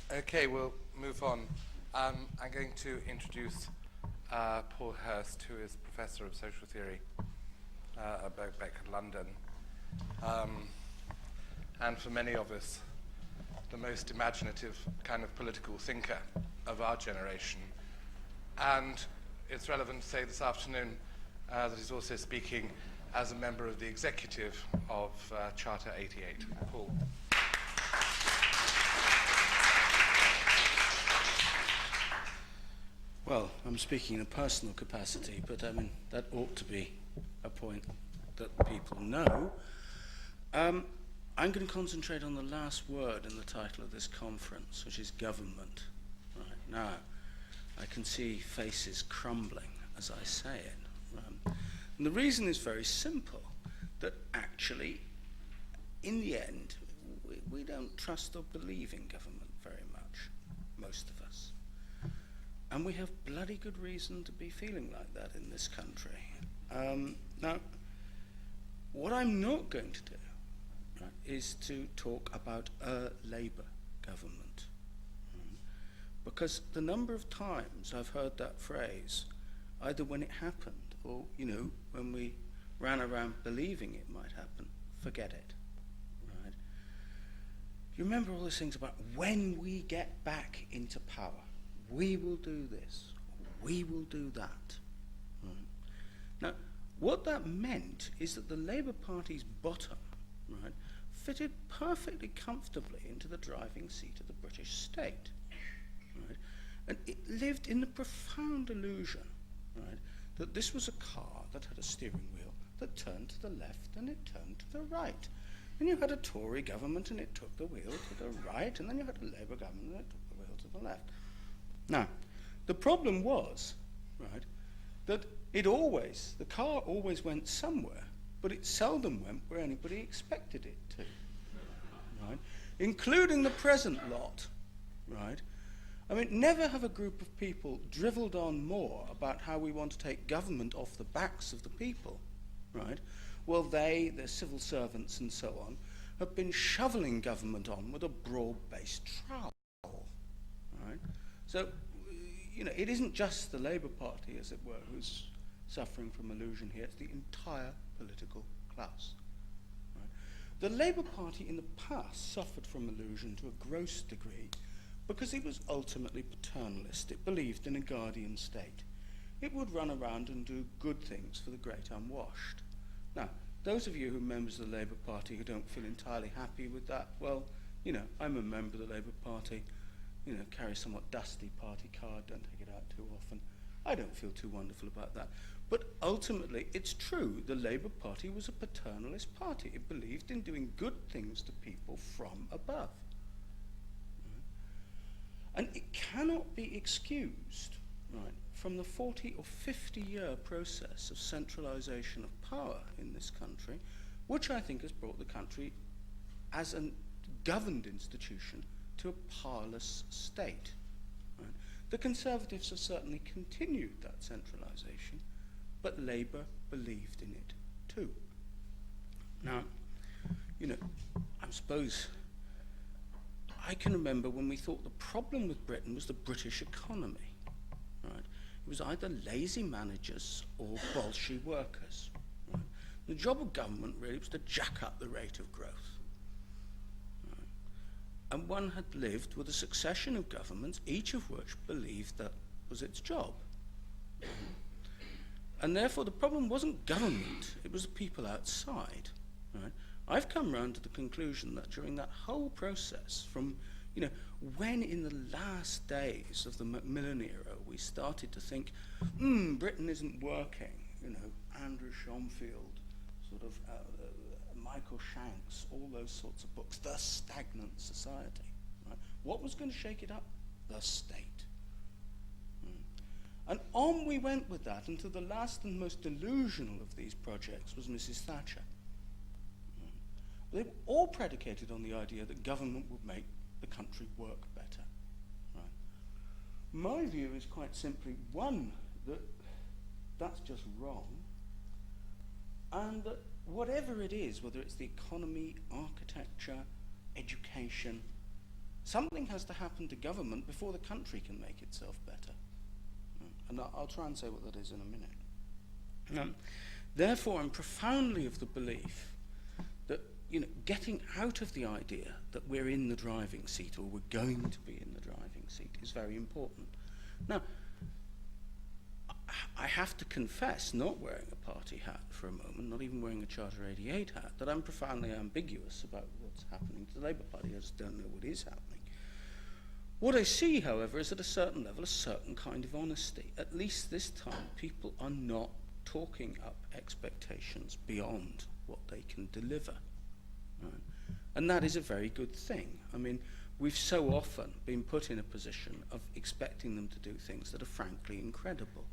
Okay, we'll move on. I'm going to introduce Paul Hirst, who is Professor of Social Theory at Birkbeck, London. And for many of us, the most imaginative kind of political thinker of our generation. And it's relevant to say this afternoon that he's also speaking as a member of the executive of Charter 88. Paul. Well, I'm speaking in a personal capacity, but I mean, that ought to be a point that people know. I'm going to concentrate on the last word in the title of this conference, which is government. Right now, I can see faces crumbling as I say it. And the reason is very simple, that actually, in the end, we don't trust or believe in government very much, most of us. And we have bloody good reason to be feeling like that in this country. Now, what I'm not going to do is to talk about a Labour government. Because the number of times I've heard that phrase, either when it happened or, when we ran around believing it might happen, forget it. Right? You remember all those things about when we get back into power, we will do this, we will do that. Right? Now, what that meant is that the Labour Party's bottom, right, fitted perfectly comfortably into the driving seat of the British state. Right? And it lived in the profound illusion, right, that this was a car that had a steering wheel that turned to the left and it turned to the right. And you had a Tory government and it took the wheel to the right, and then you had a Labour government and it took the wheel to the left. Now, the problem was, right, that the car always went somewhere, but it seldom went where anybody expected it to, right, including the present lot, right. I mean, never have a group of people drivelled on more about how we want to take government off the backs of the people, right, while their civil servants and so on, have been shoveling government on with a broad-based trowel, right. So, it isn't just the Labour Party, as it were, who's suffering from illusion here. It's the entire political class. Right? The Labour Party in the past suffered from illusion to a gross degree because it was ultimately paternalist. It believed in a guardian state. It would run around and do good things for the great unwashed. Now, those of you who are members of the Labour Party who don't feel entirely happy with that, well, I'm a member of the Labour Party. Carry a somewhat dusty party card, don't take it out too often. I don't feel too wonderful about that. But ultimately, it's true, the Labour Party was a paternalist party. It believed in doing good things to people from above. And it cannot be excused, right, from the 40 or 50-year process of centralisation of power in this country, which I think has brought the country, as a governed institution, to a powerless state. Right? The Conservatives have certainly continued that centralisation, but Labour believed in it too. Now, I suppose I can remember when we thought the problem with Britain was the British economy. Right? It was either lazy managers or bolshy workers. Right? The job of government really was to jack up the rate of growth. And one had lived with a succession of governments, each of which believed that was its job. And therefore the problem wasn't government, it was the people outside. Right? I've come round to the conclusion that during that whole process, from when in the last days of the Macmillan era we started to think, Britain isn't working, Andrew Schomfield, sort of Michael Shanks, all those sorts of books, The Stagnant Society. Right? What was going to shake it up? The state. And on we went with that until the last and most delusional of these projects was Mrs. Thatcher. They were all predicated on the idea that government would make the country work better. Right? My view is quite simply, one, that that's just wrong, and that whatever it is, whether it's the economy, architecture, education, something has to happen to government before the country can make itself better. And I'll try and say what that is in a minute. Therefore, I'm profoundly of the belief that, getting out of the idea that we're in the driving seat or we're going to be in the driving seat is very important. Now, I have to confess, not wearing a party hat for a moment, not even wearing a Charter 88 hat, that I'm profoundly ambiguous about what's happening to the Labour Party. I just don't know what is happening. What I see, however, is at a certain level a certain kind of honesty. At least this time, people are not talking up expectations beyond what they can deliver. Right? And that is a very good thing. I mean, we've so often been put in a position of expecting them to do things that are frankly incredible,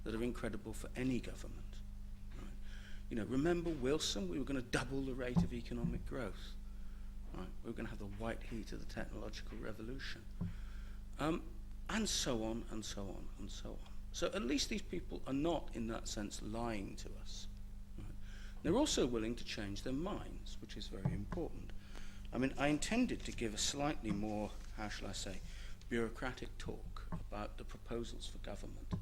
that are incredible for any government. Right? Remember Wilson? We were going to double the rate of economic growth. Right? We were going to have the white heat of the technological revolution. And so on, and so on, and so on. So at least these people are not, in that sense, lying to us. Right? They're also willing to change their minds, which is very important. I mean, I intended to give a slightly more, how shall I say, bureaucratic talk about the proposals for government,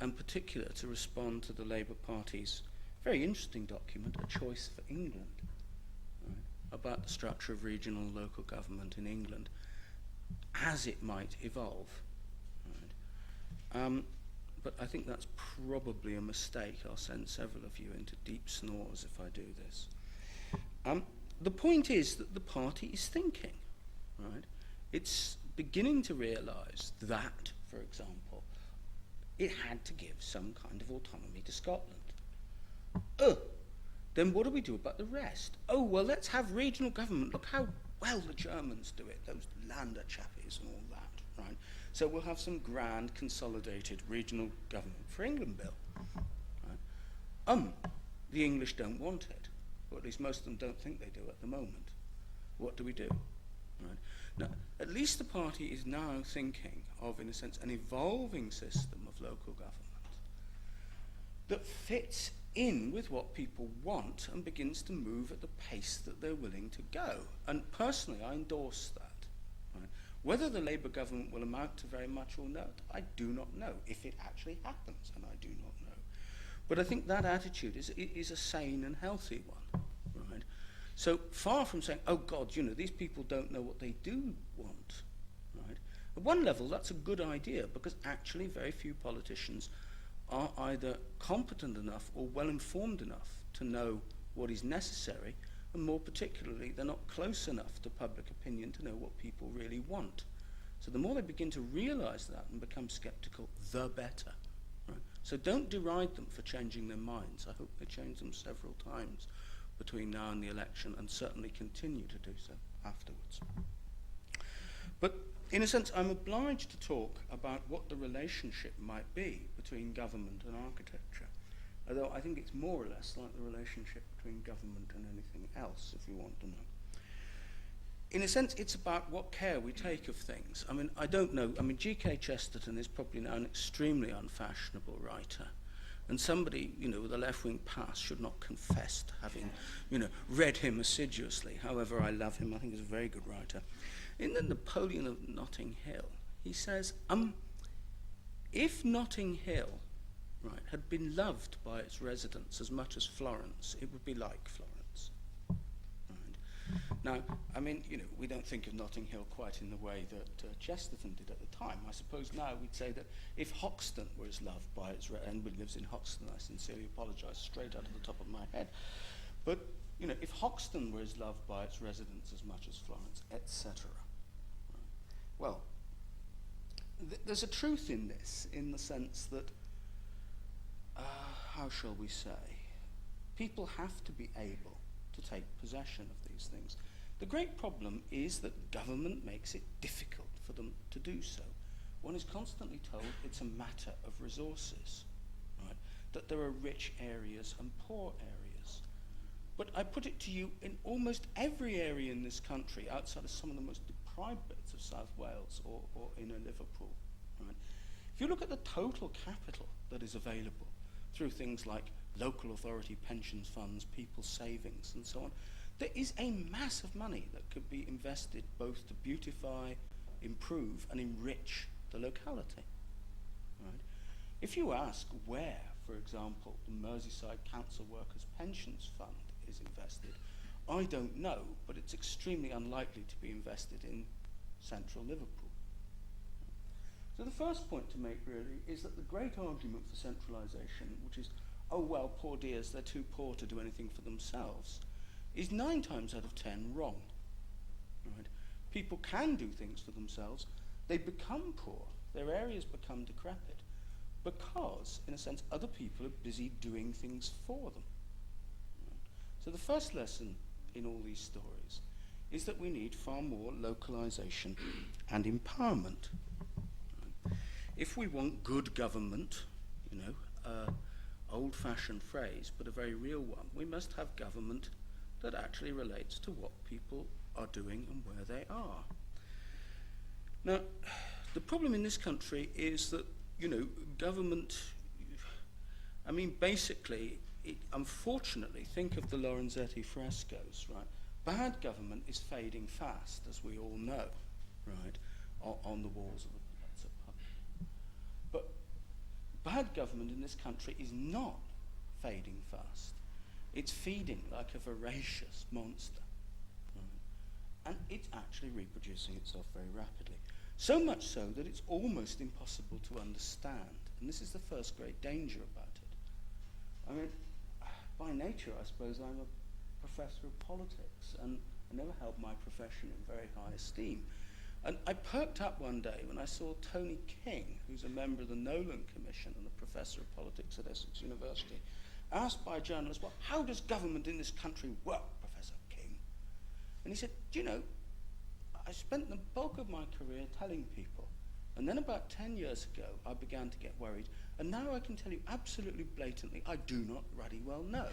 and particular to respond to the Labour Party's very interesting document, A Choice for England, right, about the structure of regional and local government in England as it might evolve. Right? But I think that's probably a mistake. I'll send several of you into deep snores if I do this. The point is that the party is thinking, right? It's beginning to realise that, for example, it had to give some kind of autonomy to Scotland. Then what do we do about the rest? Well, let's have regional government. Look how well the Germans do it, those Lander chappies and all that, right? So we'll have some grand consolidated regional government for England bill. Right? The English don't want it, or at least most of them don't think they do at the moment. What do we do? Right? Now, at least the party is now thinking of, in a sense, an evolving system of local government that fits in with what people want and begins to move at the pace that they're willing to go. And personally, I endorse that. Right? Whether the Labour government will amount to very much or not, I do not know, if it actually happens, and I do not know. But I think that attitude is a sane and healthy one. Right? So far from saying, oh God, these people don't know what they do want. Right? At one level, that's a good idea, because actually very few politicians are either competent enough or well-informed enough to know what is necessary, and more particularly, they're not close enough to public opinion to know what people really want. So the more they begin to realise that and become sceptical, the better. Right? So don't deride them for changing their minds. I hope they change them several times between now and the election, and certainly continue to do so afterwards. But in a sense, I'm obliged to talk about what the relationship might be between government and architecture, although I think it's more or less like the relationship between government and anything else, if you want to know. In a sense, it's about what care we take of things. I mean, I don't know. I mean, G.K. Chesterton is probably now an extremely unfashionable writer, and somebody, with a left-wing past should not confess to having, read him assiduously. However, I love him. I think he's a very good writer. In the Napoleon of Notting Hill, he says, if Notting Hill, right, had been loved by its residents as much as Florence, it would be like Florence. Right? Now, I mean, we don't think of Notting Hill quite in the way that Chesterton did at the time. I suppose now we'd say that if Hoxton were as loved by its and lives in Hoxton, I sincerely apologise, straight out of the top of my head. But, if Hoxton were as loved by its residents as much as Florence, etc. Well, there's a truth in this, in the sense that, how shall we say, people have to be able to take possession of these things. The great problem is that government makes it difficult for them to do so. One is constantly told it's a matter of resources, right? That there are rich areas and poor areas. But I put it to you, in almost every area in this country, outside of some of the most deprived bits of South Wales or inner Liverpool, right? If you look at the total capital that is available through things like local authority pensions funds, people's savings, and so on, there is a mass of money that could be invested both to beautify, improve, and enrich the locality. Right? If you ask where, for example, the Merseyside Council Workers' Pensions Fund is invested, I don't know, but it's extremely unlikely to be invested in central Liverpool. So the first point to make, really, is that the great argument for centralisation, which is, oh, well, poor dears, they're too poor to do anything for themselves, is 9 times out of 10 wrong. Right? People can do things for themselves. They become poor. Their areas become decrepit because, in a sense, other people are busy doing things for them. Right? So the first lesson in all these stories is that we need far more localization and empowerment. Right? If we want good government, old-fashioned phrase, but a very real one, we must have government that actually relates to what people are doing and where they are. Now, the problem in this country is that, government, basically, unfortunately, think of the Lorenzetti frescoes, right? Bad government is fading fast, as we all know, right, on the walls of the Palazzo Pubblico. But bad government in this country is not fading fast. It's feeding like a voracious monster. Right? And it's actually reproducing itself very rapidly. So much so that it's almost impossible to understand. And this is the first great danger about it. By nature, I suppose I'm a professor of politics, and I never held my profession in very high esteem. And I perked up one day when I saw Tony King, who's a member of the Nolan Commission and a professor of politics at Essex University, asked by a journalist, well, how does government in this country work, Professor King? And he said, I spent the bulk of my career telling people, and then about 10 years ago, I began to get worried, and now I can tell you absolutely blatantly, I do not bloody well know,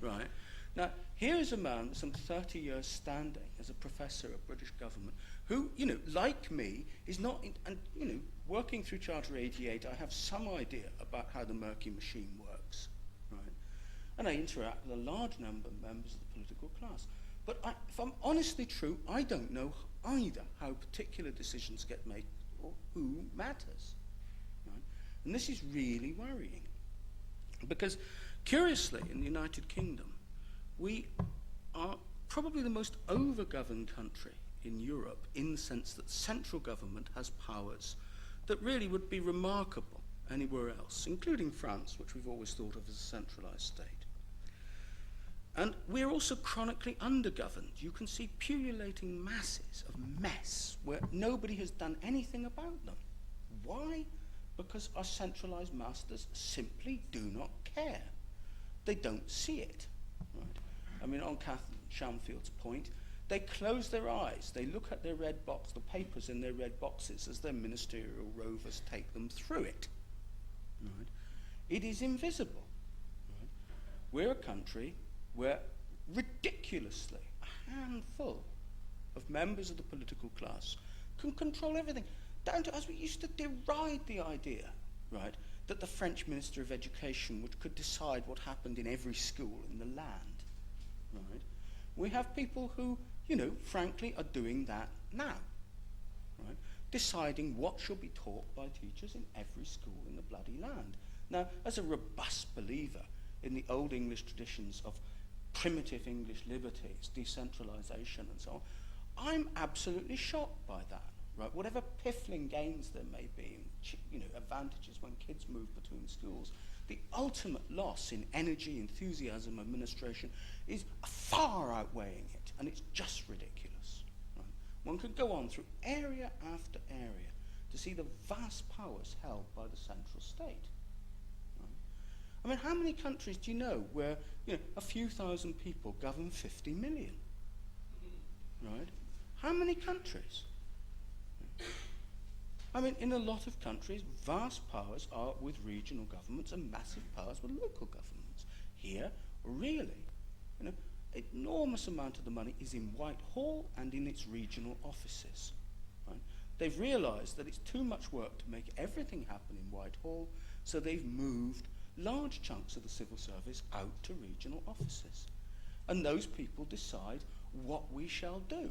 right? Now, here is a man with some 30 years standing as a professor of British government who, like me, is not, working through Charter 88, I have some idea about how the murky machine works, right? And I interact with a large number of members of the political class. But if I'm honestly true, I don't know either how particular decisions get made or who matters, right? And this is really worrying. Because, curiously, in the United Kingdom, we are probably the most over-governed country in Europe in the sense that central government has powers that really would be remarkable anywhere else, including France, which we've always thought of as a centralized state. And we're also chronically undergoverned. You can see pullulating masses of mess where nobody has done anything about them. Why? Because our centralized masters simply do not care. They don't see it. Right? On Catherine Shamfield's point, they close their eyes. They look at their red box, the papers in their red boxes, as their ministerial rovers take them through it. Right? It is invisible. Right? We're a country where, ridiculously, a handful of members of the political class can control everything, down to, as we used to deride the idea, right, that the French Minister of Education could decide what happened in every school in the land. Right? We have people who, frankly, are doing that now. Right? Deciding what should be taught by teachers in every school in the bloody land. Now, as a robust believer in the old English traditions of primitive English liberties, decentralization and so on, I'm absolutely shocked by that. Right? Whatever piffling gains there may be, advantages when kids move between schools, the ultimate loss in energy, enthusiasm, administration is far outweighing it, and it's just ridiculous. Right? One could go on through area after area to see the vast powers held by the central state. Right? How many countries do you know where a few thousand people govern 50 million? Right? How many countries? In a lot of countries, vast powers are with regional governments and massive powers with local governments. Here, really, enormous amount of the money is in Whitehall and in its regional offices. Right? They've realized that it's too much work to make everything happen in Whitehall, so they've moved large chunks of the civil service out to regional offices. and those people decide what we shall do.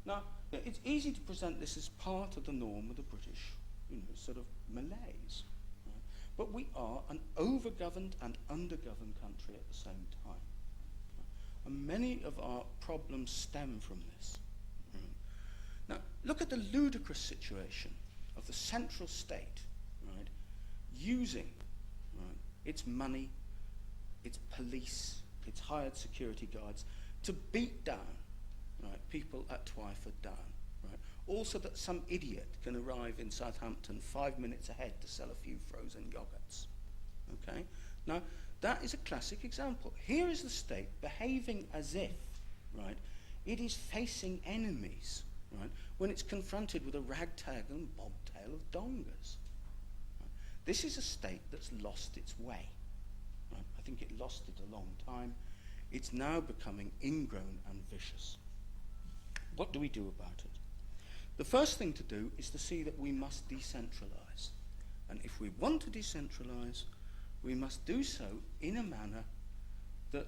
Now, it's easy to present this as part of the norm of the British, sort of malaise. Right? But we are an over-governed and under-governed country at the same time. Right? And many of our problems stem from this. Right? Now, look at the ludicrous situation of the central state, right, using its money, its police, its hired security guards to beat down people at Twyford Down, right? Also that some idiot can arrive in Southampton 5 minutes ahead to sell a few frozen yogurts, okay? Now, that is a classic example. Here is the state behaving as if, right, it is facing enemies, right, when it's confronted with a ragtag and bobtail of dongers. Right? This is a state that's lost its way. Right? I think it lost it a long time. It's now becoming ingrown and vicious. What do we do about it? The first thing to do is to see that we must decentralize. And if we want to decentralize, we must do so in a manner that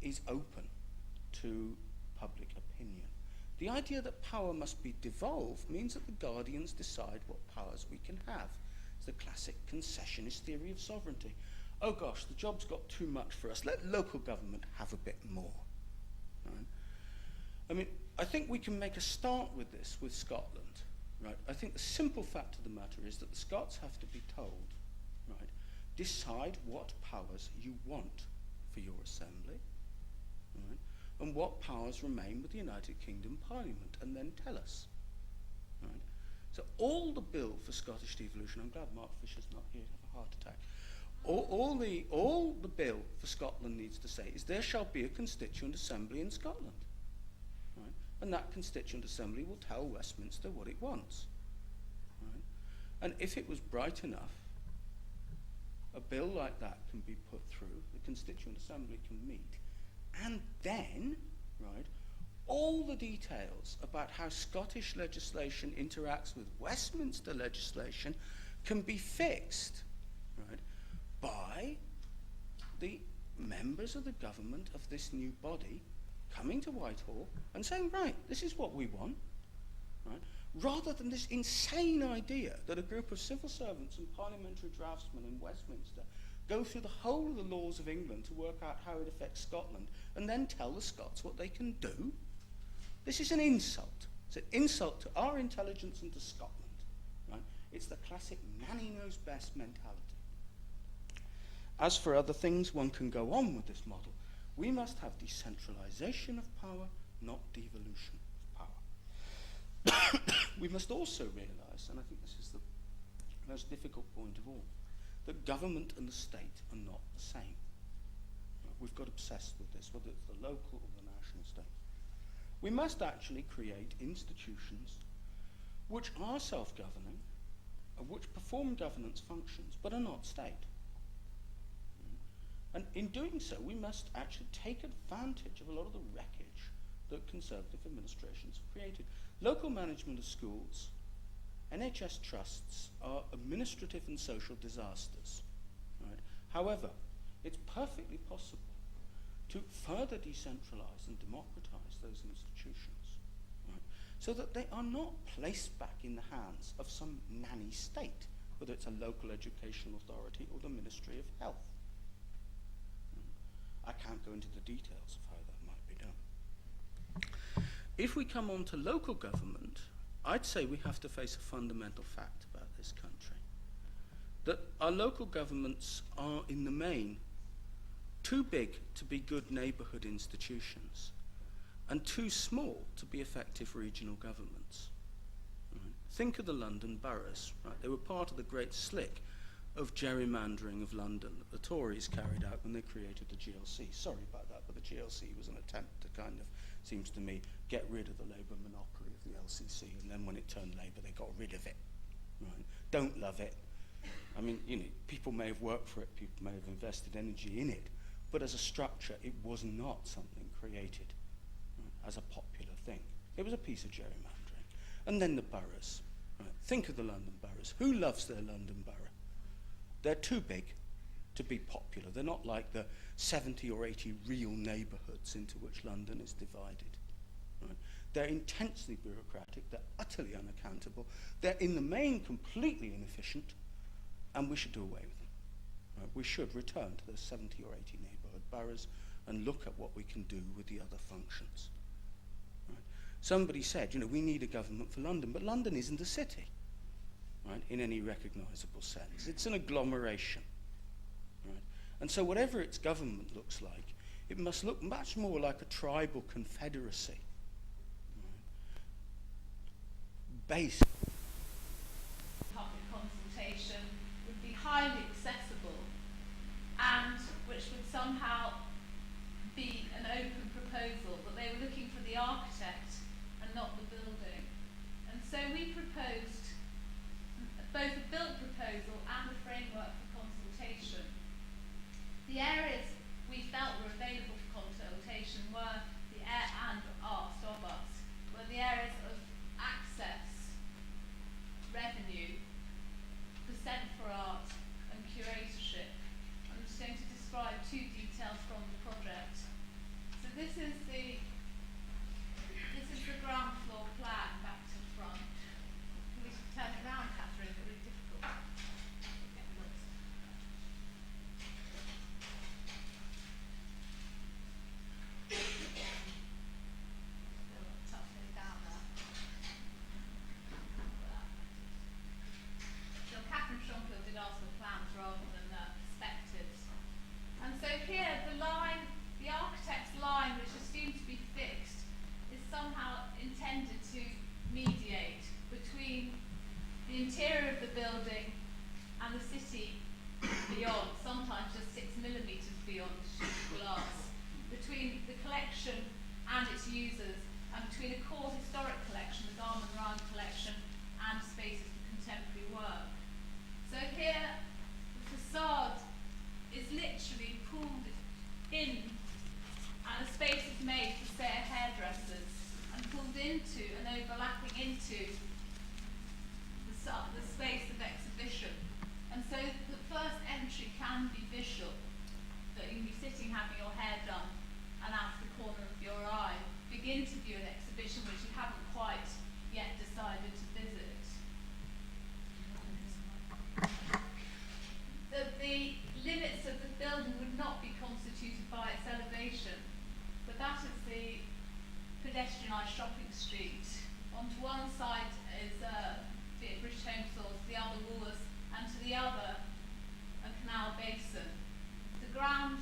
is open to public opinion. The idea that power must be devolved means that the guardians decide what powers we can have. It's the classic concessionist theory of sovereignty. Oh gosh, the job's got too much for us. Let local government have a bit more. Right? I mean, I think we can make a start with this with Scotland. Right? I think the simple fact of the matter is that the Scots have to be told, right, decide what powers you want for your assembly, right, and what powers remain with the United Kingdom Parliament, and then tell us. Right? So all the bill for Scottish devolution, I'm glad Mark Fisher's not here to have a heart attack. All the bill for Scotland needs to say is there shall be a constituent assembly in Scotland. Right? And that constituent assembly will tell Westminster what it wants. Right? And if it was bright enough, a bill like that can be put through, the constituent assembly can meet, and then, right, all the details about how Scottish legislation interacts with Westminster legislation can be fixed, right, by the members of the government of this new body coming to Whitehall and saying, right, this is what we want, right? Rather than this insane idea that a group of civil servants and parliamentary draftsmen in Westminster go through the whole of the laws of England to work out how it affects Scotland and then tell the Scots what they can do. This is an insult. It's an insult to our intelligence and to Scotland. Right? It's the classic nanny knows best mentality. As for other things, one can go on with this model. We must have decentralization of power, not devolution of power. We must also realize, and I think this is the most difficult point of all, that government and the state are not the same. Right? We've got obsessed with this, whether it's the local or the national state. We must actually create institutions which are self-governing, which perform governance functions, but are not state. And in doing so, we must actually take advantage of a lot of the wreckage that Conservative administrations have created. Local management of schools, NHS trusts are administrative and social disasters. Right? However, it's perfectly possible to further decentralize and democratize those institutions, right, so that they are not placed back in the hands of some nanny state, whether it's a local educational authority or the Ministry of Health. I can't go into the details of how that might be done. If we come on to local government, I'd say we have to face a fundamental fact about this country. That our local governments are, in the main, too big to be good neighbourhood institutions and too small to be effective regional governments. Right? Think of the London boroughs. Right? They were part of the great slick of gerrymandering of London that the Tories carried out when they created the GLC. Sorry about that, but the GLC was an attempt to kind of, seems to me, get rid of the Labour monopoly of the LCC, and then when it turned Labour, they got rid of it. Right? Don't love it. I mean, people may have worked for it, people may have invested energy in it, but as a structure, it was not something created, right, as a popular thing. It was a piece of gerrymandering. And then the boroughs. Right? Think of the London boroughs. Who loves their London borough? They're too big, to be popular. They're not like the 70 or 80 real neighbourhoods into which London is divided. Right? They're intensely bureaucratic, they're utterly unaccountable, they're in the main completely inefficient, and we should do away with them. Right? We should return to those 70 or 80 neighbourhood boroughs and look at what we can do with the other functions. Right? Somebody said, we need a government for London, but London isn't a city, right, in any recognisable sense. It's an agglomeration. Right? And so whatever its government looks like, it must look much more like a tribal confederacy, right, based public consultation would be highly accessible and which would somehow be an open proposal, that they were looking for the architect and not the building. And so we proposed both a built proposal and a framework for consultation. The areas we felt were available for consultation were and asked of us were the areas of access, revenue, percent for art, and curatorship. I'm just going to describe two details from the project. So this is the ground floor plan back to front. Can we turn it round, Catherine? It's really difficult. Okay, look. Still tough it down there. So Catherine Schonfield did ask for plans rather than perspectives. And so here the architect's line, which is assumed to be fixed, is somehow intended to mediate between the interior of the building and the city beyond, sometimes just 6 millimetres beyond sheet glass, between the collection and its users, and between a core historic collection, the Garman Rhyme collection, and spaces for contemporary work. So here, the facade is literally pulled in, and a space is made for, say, hairdressers, and pulled into and overlapping into the space of exhibition. And so the first entry can be visual, that you can be sitting having your hair done, and out of the corner of your eye, begin to view an exhibition which you haven't quite yet decided to visit. The limits of the building would not be constituted by its elevation, but that is the pedestrianised shopping street. Onto one side is the British Home Stores, the other Woolworths, and to the other a canal basin. The ground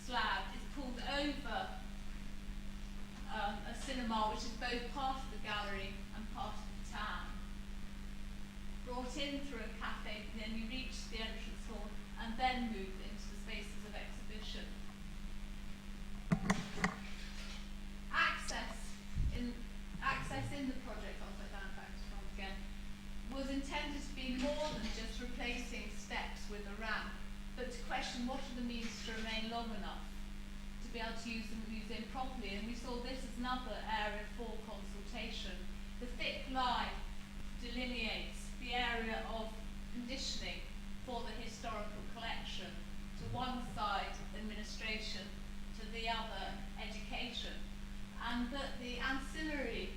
slab is pulled over a cinema which is both part of the gallery and part of the town. Brought in through a cafe, then you reach the entrance hall and then move into the spaces of exhibition. Access in the project, I'll put that back to front again, was intended to be more than just replacing steps with a ramp, but to question what are the means to remain long enough to be able to use the museum properly. And we saw this as another area for consultation. The thick line delineates the area of conditioning for the historical collection. To one side, administration, to the other, education. And that the ancillary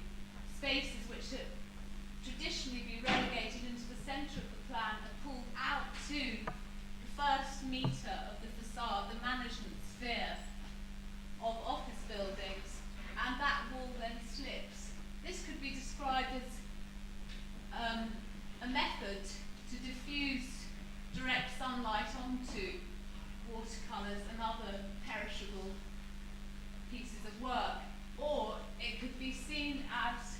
spaces which have traditionally been relegated into the centre of the plan are pulled out to the first metre of the facade, the management sphere of office buildings, and that wall then slips. This could be described as a method to diffuse direct sunlight onto watercolours and other perishable pieces of work, or it could be seen as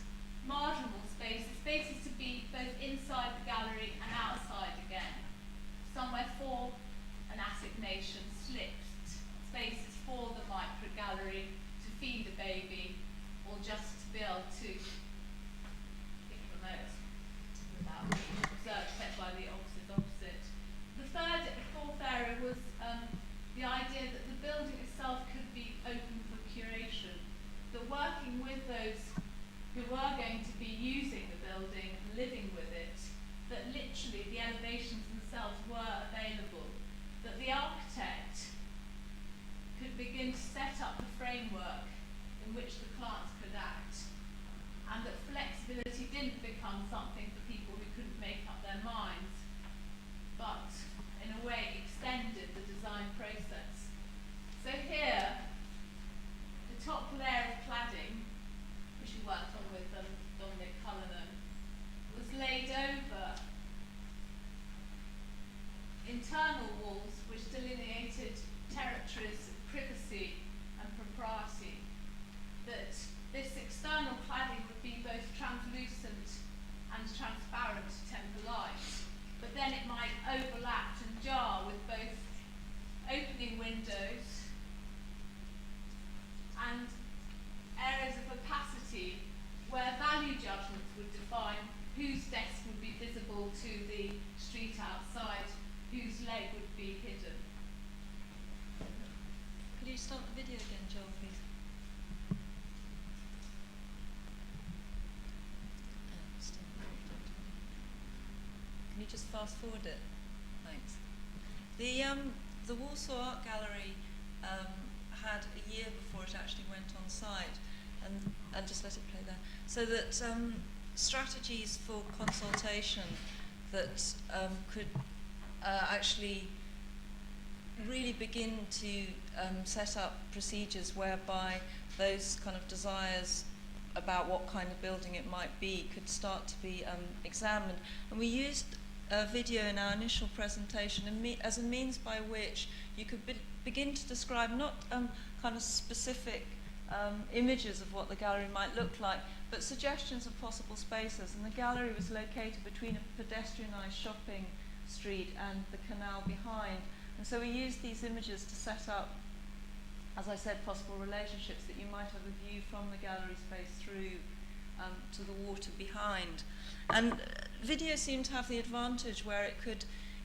didn't become something for people who couldn't make up their minds, but in a way extended the design process. So here, the top layer of cladding, which we worked on with Dominic Cullinan, was laid over internal walls which delineated territories of privacy and propriety. That this external cladding would be both translucent and transparent to temper light, but then it might overlap and jar with both opening windows and areas of opacity where value judgments would define whose desk would be visible to the street outside, whose leg would be hidden. Could you start the video again, Joel, please? Can you just fast forward it? Thanks. The Warsaw Art Gallery had a year before it actually went on site, and just let it play there, so that strategies for consultation that could actually really begin to set up procedures whereby those kind of desires about what kind of building it might be could start to be examined. And we used a video in our initial presentation as a means by which you could begin to describe not kind of specific images of what the gallery might look like, but suggestions of possible spaces. And the gallery was located between a pedestrianised shopping street and the canal behind. And so we used these images to set up, as I said, possible relationships that you might have a view from the gallery space through to the water behind. And video seemed to have the advantage where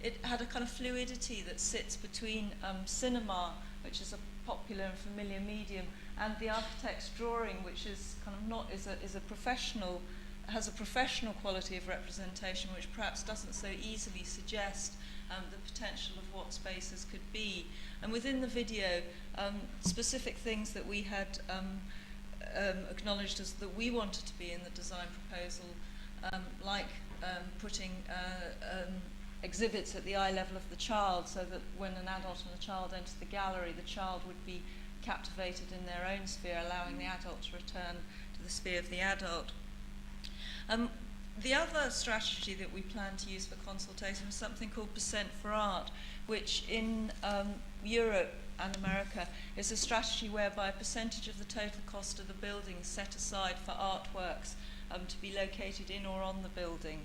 it had a kind of fluidity that sits between cinema, which is a popular and familiar medium, and the architect's drawing, which is kind of not is a professional, has a professional quality of representation, which perhaps doesn't so easily suggest the potential of what spaces could be. And within the video, specific things that we had acknowledged as that we wanted to be in the design proposal, like putting exhibits at the eye level of the child, so that when an adult and a child enter the gallery, the child would be captivated in their own sphere, allowing the adult to return to the sphere of the adult. The other strategy that we plan to use for consultation is something called Percent for Art, which in Europe and America is a strategy whereby a percentage of the total cost of the building is set aside for artworks to be located in or on the building,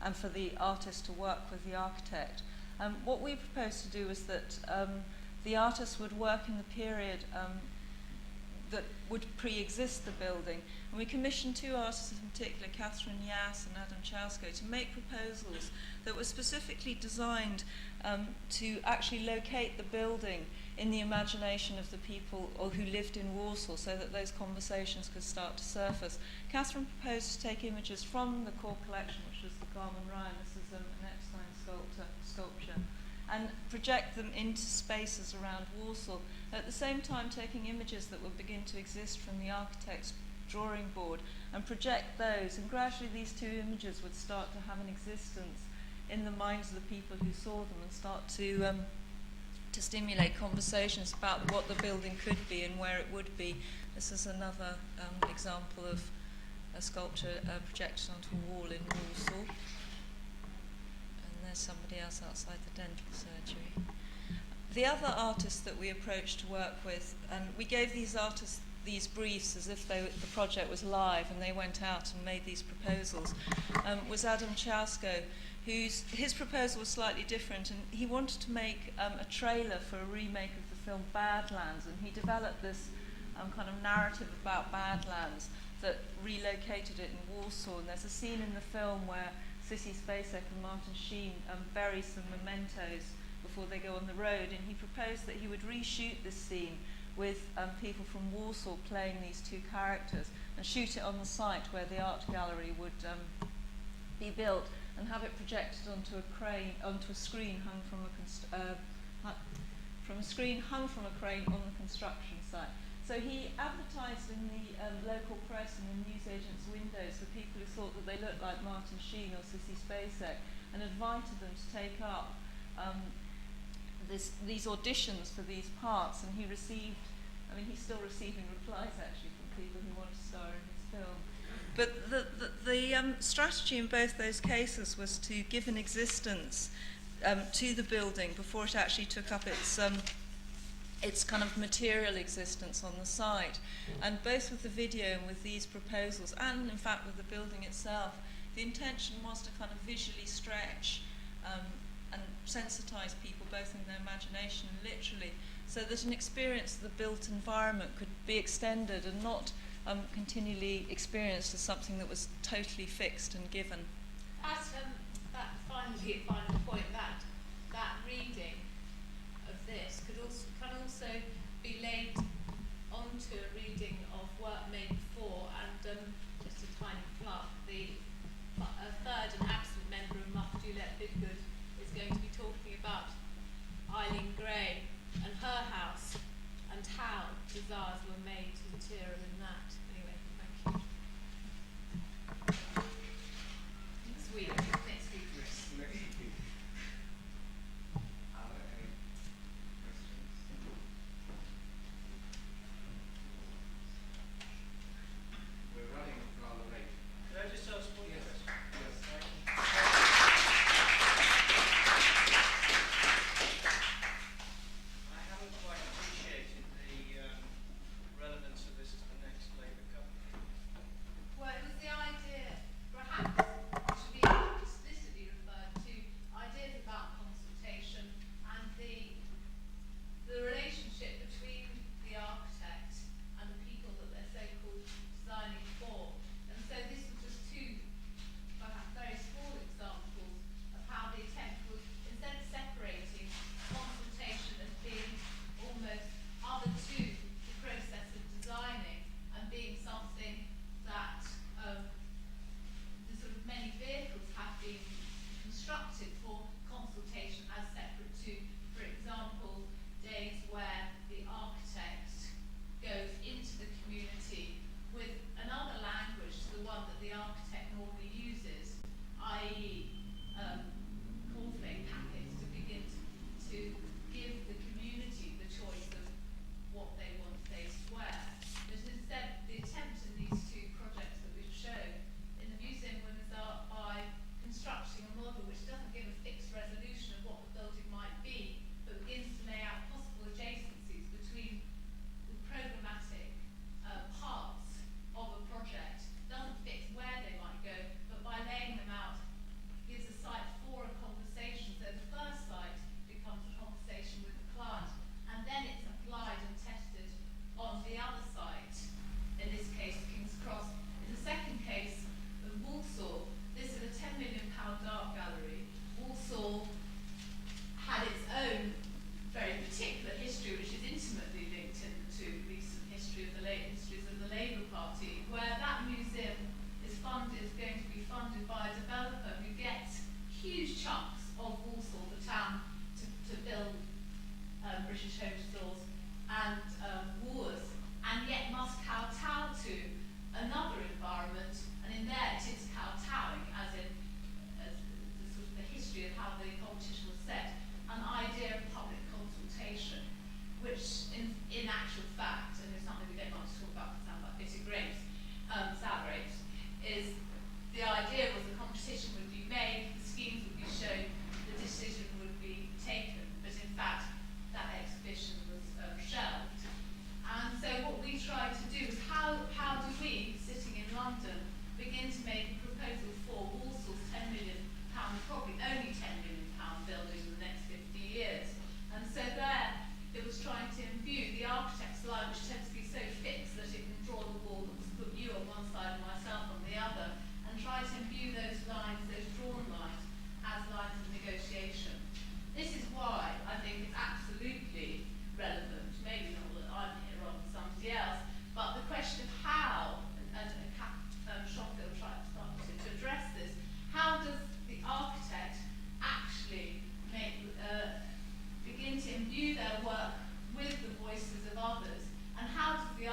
and for the artist to work with the architect. What we propose to do is that the artist would work in the period that would pre-exist the building. And we commissioned two artists in particular, Catherine Yass and Adam Chowsko, to make proposals that were specifically designed to actually locate the building in the imagination of the people who lived in Warsaw, so that those conversations could start to surface. Catherine proposed to take images from the core collection, which was the Garman Ryan, this is an Epstein sculpture, and project them into spaces around Warsaw, at the same time taking images that would begin to exist from the architect's drawing board and project those, and gradually these two images would start to have an existence in the minds of the people who saw them, and start to stimulate conversations about what the building could be and where it would be. This is another example of a sculpture projected onto a wall in Warsaw. And there's somebody else outside the dental surgery. The other artists that we approached to work with, and we gave these artists these briefs as if the project was live, and they went out and made these proposals, was Adam Chowsko, his proposal was slightly different, and he wanted to make a trailer for a remake of the film Badlands, and he developed this kind of narrative about Badlands that relocated it in Warsaw. And there's a scene in the film where Sissy Spacek and Martin Sheen bury some mementos before they go on the road, and he proposed that he would reshoot this scene with people from Warsaw playing these two characters, and shoot it on the site where the art gallery would be built, and have it projected onto a screen hung from a screen hung from a crane on the construction site. So he advertised in the local press and in newsagents' windows for people who thought that they looked like Martin Sheen or Sissy Spacek, and invited them to take up these auditions for these parts. And he received, I mean, he's still receiving replies actually from people who want to star in his film. But the strategy in both those cases was to give an existence to the building before it actually took up its kind of material existence on the site. And both with the video and with these proposals, and in fact with the building itself, the intention was to kind of visually stretch and sensitize people both in their imagination and literally, so that an experience of the built environment could be extended and not continually experienced as something that was totally fixed and given. That final point, that reading of this can also be laid onto a reading of work made before, and just a tiny plug, a third and absent member of Muff Juliet Bidgood is going to be talking about Eileen Gray and her house and how desires were made to material in that. Anyway, thank you. Next week. We're running rather late. Could I just ask one Yes. question? Yes. I haven't quite appreciated the relevance of this to the next Labour government. Well, it was the idea, perhaps, should be explicitly referred to, ideas about consultation and the relationship between the architect and the people that they're so-called designing for. And so this was just two, perhaps very small examples of how the attempt was, instead of separating consultation as being almost other to the process of designing and being something that the sort of many vehicles have been constructed for consultation as separate to, for example, days where the architect goes into the community with another language to the one that the architect normally uses, i.e. cornflake packets to begin to give the community the choice of what they want faced where. But instead, the attempt in these two projects that we've shown in the Museum of Women's Art by constructing a model which doesn't give a fixed resolution of what the building might be, but begins to lay out possible adjacencies between the programmatic parts of a project, doesn't fix where they might go, but by laying them out, gives a site for a conversation. So the first site becomes a conversation with the client, and then it's applied and tested on the other site, in this case King's Cross. In the second case of Walsall, this is a £10 million art gallery. Walsall had its own very particular history, which is intimately linked into recent history of the late histories of the Labour Party, where that museum is going to be funded by a developer who gets huge chunks of Walsall, the town, to build British home stores and Woolworths, and yet must kowtow to another environment, and in there it is kowtowing, as in the sort of the history of how the competition was set, an idea of public consultation, which in actual fact, and it's something we don't want to talk about because it sounds like bitter grapes, sour grapes, is the idea was the competition would be made, the schemes would be shown, the decision would be taken, but in fact that exhibition was shelved. And so what we tried to do is how do we, sitting in London, begin to make a proposal for Walsall's £10 million, probably only £10 million building in the next 50 years. And so there it was trying to imbue the architect's line, which tends to be so fixed that it can draw the wall that was put you on one side and myself on the other, and try to imbue those lines, those drawn lines, as lines of negotiation. This is why I think it's absolutely relevant, maybe not that I'm here on somebody else, but the question of how, and Schofield tried to address this, how does the architect actually begin to imbue their work with the voices of others, and how does the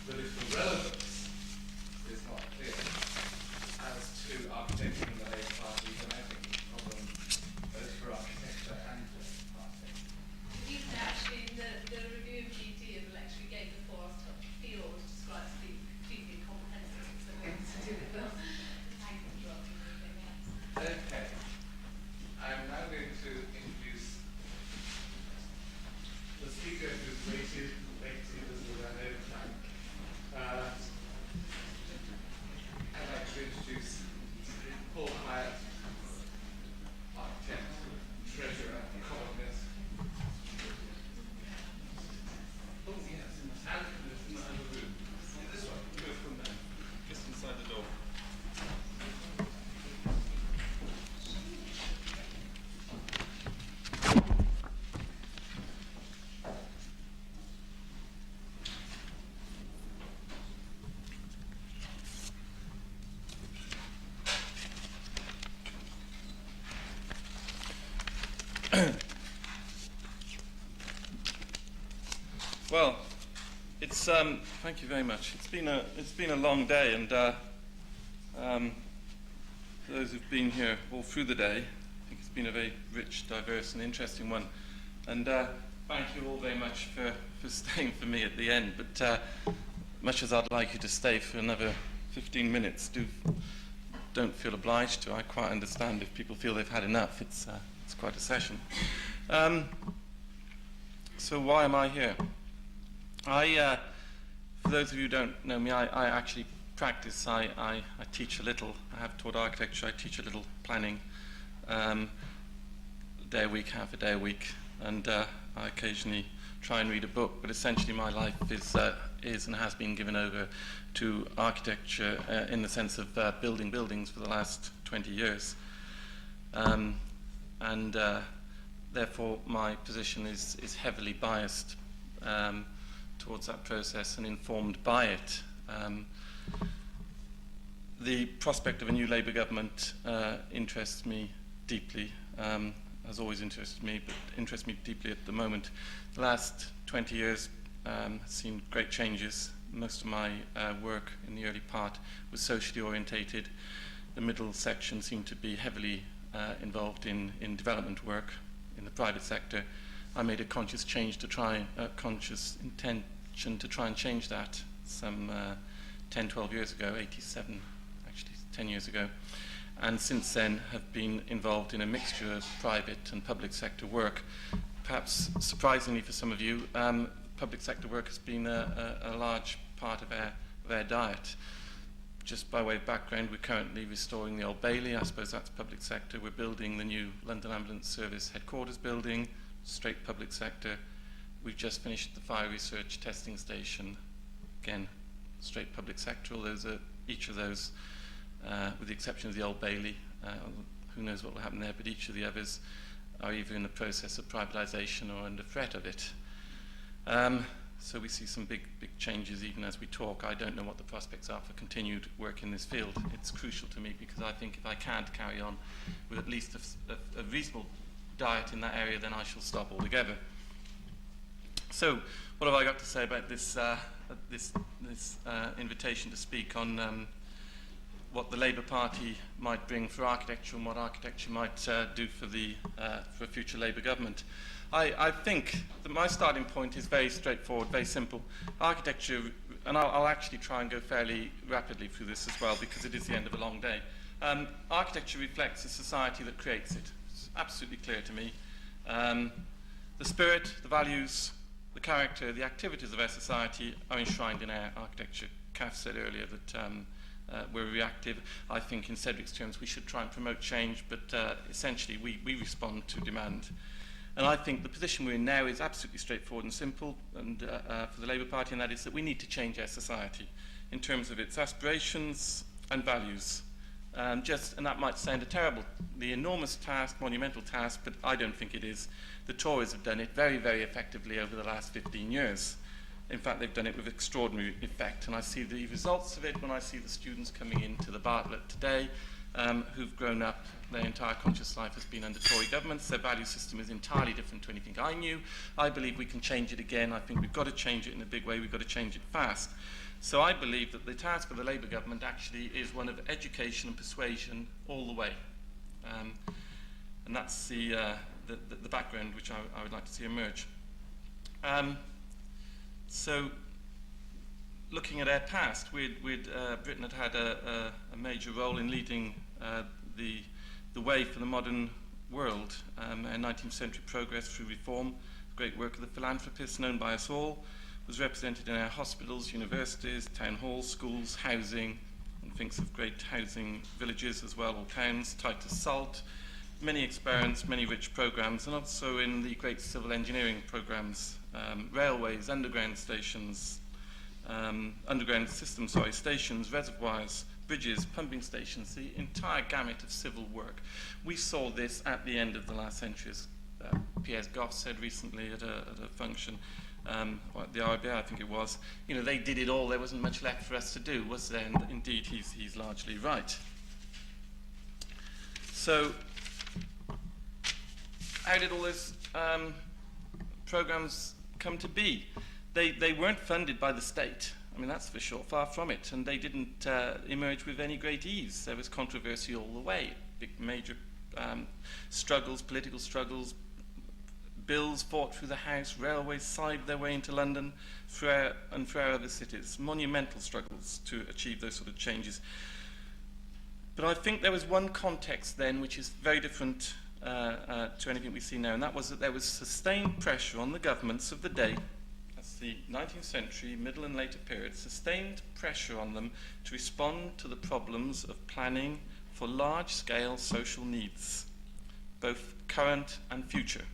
political relevance is not clear as to architecture in the Labour Party, then I think it's a problem both for architecture and the Labour Party. Even actually the review of GT of electric gate before us field describes the completely comprehensive things to do with them. Thank you for anything else. Okay. I'm now going to introduce the speaker who's waited as we ran over time. I'd like to introduce Paul Hyett, architect, treasurer, columnist. Oh yes, and in the other room. In this one, go from there, just inside the door. Well, it's thank you very much. It's been a long day, and for those who've been here all through the day, I think it's been a very rich, diverse, and interesting one. And thank you all very much for staying for me at the end. But much as I'd like you to stay for another 15 minutes, don't feel obliged to. I quite understand if people feel they've had enough. It's quite a session. So why am I here? For those of you who don't know me, I actually practice. I teach a little. I have taught architecture. I teach a little planning, a day a week, half a day a week, and I occasionally try and read a book. But essentially, my life is and has been given over to architecture in the sense of building buildings for the last 20 years, and therefore my position is heavily biased towards that process and informed by it. The prospect of a new Labour government interests me deeply, has always interested me, but interests me deeply at the moment. The last 20 years has seen great changes. Most of my work in the early part was socially orientated. The middle section seemed to be heavily involved in development work in the private sector. I made a conscious change to try, conscious intention to try and change that some 10, 12 years ago, 87, actually 10 years ago. And since then have been involved in a mixture of private and public sector work. Perhaps surprisingly for some of you, public sector work has been a large part of our diet. Just by way of background, we're currently restoring the Old Bailey. I suppose that's public sector. We're building the new London Ambulance Service headquarters building, straight public sector. We've just finished the fire research testing station, again, straight public sector. Each of those, with the exception of the Old Bailey, who knows what will happen there, but each of the others are either in the process of privatisation or under threat of it. So we see some big changes even as we talk. I don't know what the prospects are for continued work in this field. It's crucial to me because I think if I can't carry on with at least a reasonable diet in that area, then I shall stop altogether. So what have I got to say about this invitation to speak on what the Labour Party might bring for architecture and what architecture might do for a future Labour government? I think that my starting point is very straightforward, very simple. Architecture, and I'll actually try and go fairly rapidly through this as well because it is the end of a long day. Architecture reflects the society that creates it. It's absolutely clear to me. The spirit, the values, the character, the activities of our society are enshrined in our architecture. Kath said earlier that we're reactive. I think in Cedric's terms we should try and promote change, but essentially we respond to demand. And I think the position we're in now is absolutely straightforward and simple and for the Labour Party, and that is that we need to change our society in terms of its aspirations and values. And that might sound a the enormous task, monumental task, but I don't think it is. The Tories have done it very, very effectively over the last 15 years. In fact, they've done it with extraordinary effect, and I see the results of it when I see the students coming into the Bartlett today who've grown up, their entire conscious life has been under Tory governments. Their value system is entirely different to anything I knew. I believe we can change it again. I think we've got to change it in a big way. We've got to change it fast. So I believe that the task of the Labour government actually is one of education and persuasion all the way. And that's the background which I would like to see emerge. So looking at our past, Britain had a major role in leading the way for the modern world. Our 19th century progress through reform, the great work of the philanthropists known by us all, was represented in our hospitals, universities, town halls, schools, housing, and thinks of great housing villages as well, or towns, tight to salt, many experiments, many rich programs, and also in the great civil engineering programs, railways, underground stations, underground systems, stations, reservoirs, bridges, pumping stations, the entire gamut of civil work. We saw this at the end of the last century, as P.S. Goff said recently at a function, or at the RBI, I think it was. You know, they did it all. There wasn't much left for us to do, was there? And indeed, he's largely right. So, how did all those programs come to be? They weren't funded by the state. I mean, that's for sure, far from it. And they didn't emerge with any great ease. There was controversy all the way. Big, major struggles, political struggles, bills fought through the House, railways sighed their way into London and through our other cities. Monumental struggles to achieve those sort of changes. But I think there was one context then which is very different to anything we see now, and that was that there was sustained pressure on the governments of the day, that's the 19th century, middle and later period, sustained pressure on them to respond to the problems of planning for large-scale social needs, both current and future.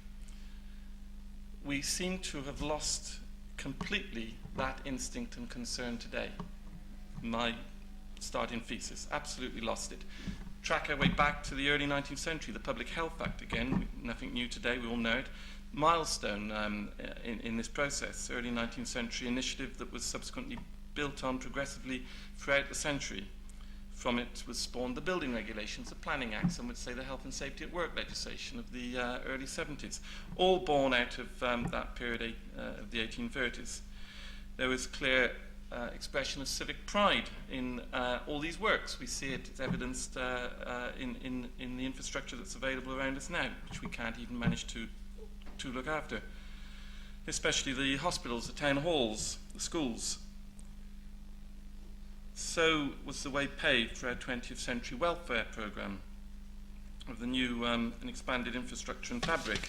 We seem to have lost completely that instinct and concern today. My starting thesis, absolutely lost it. Track our way back to the early 19th century, the Public Health Act, again, nothing new today, we all know it. Milestone in this process, early 19th century initiative that was subsequently built on progressively throughout the century. From it was spawned the building regulations, the planning acts, some would say the health and safety at work legislation of the early 70s, all born out of that period of the 1830s. There was clear expression of civic pride in all these works. We see it, it's evidenced in the infrastructure that's available around us now, which we can't even manage to look after. Especially the hospitals, the town halls, the schools. So was the way paved for our 20th century welfare programme of the new and expanded infrastructure and fabric.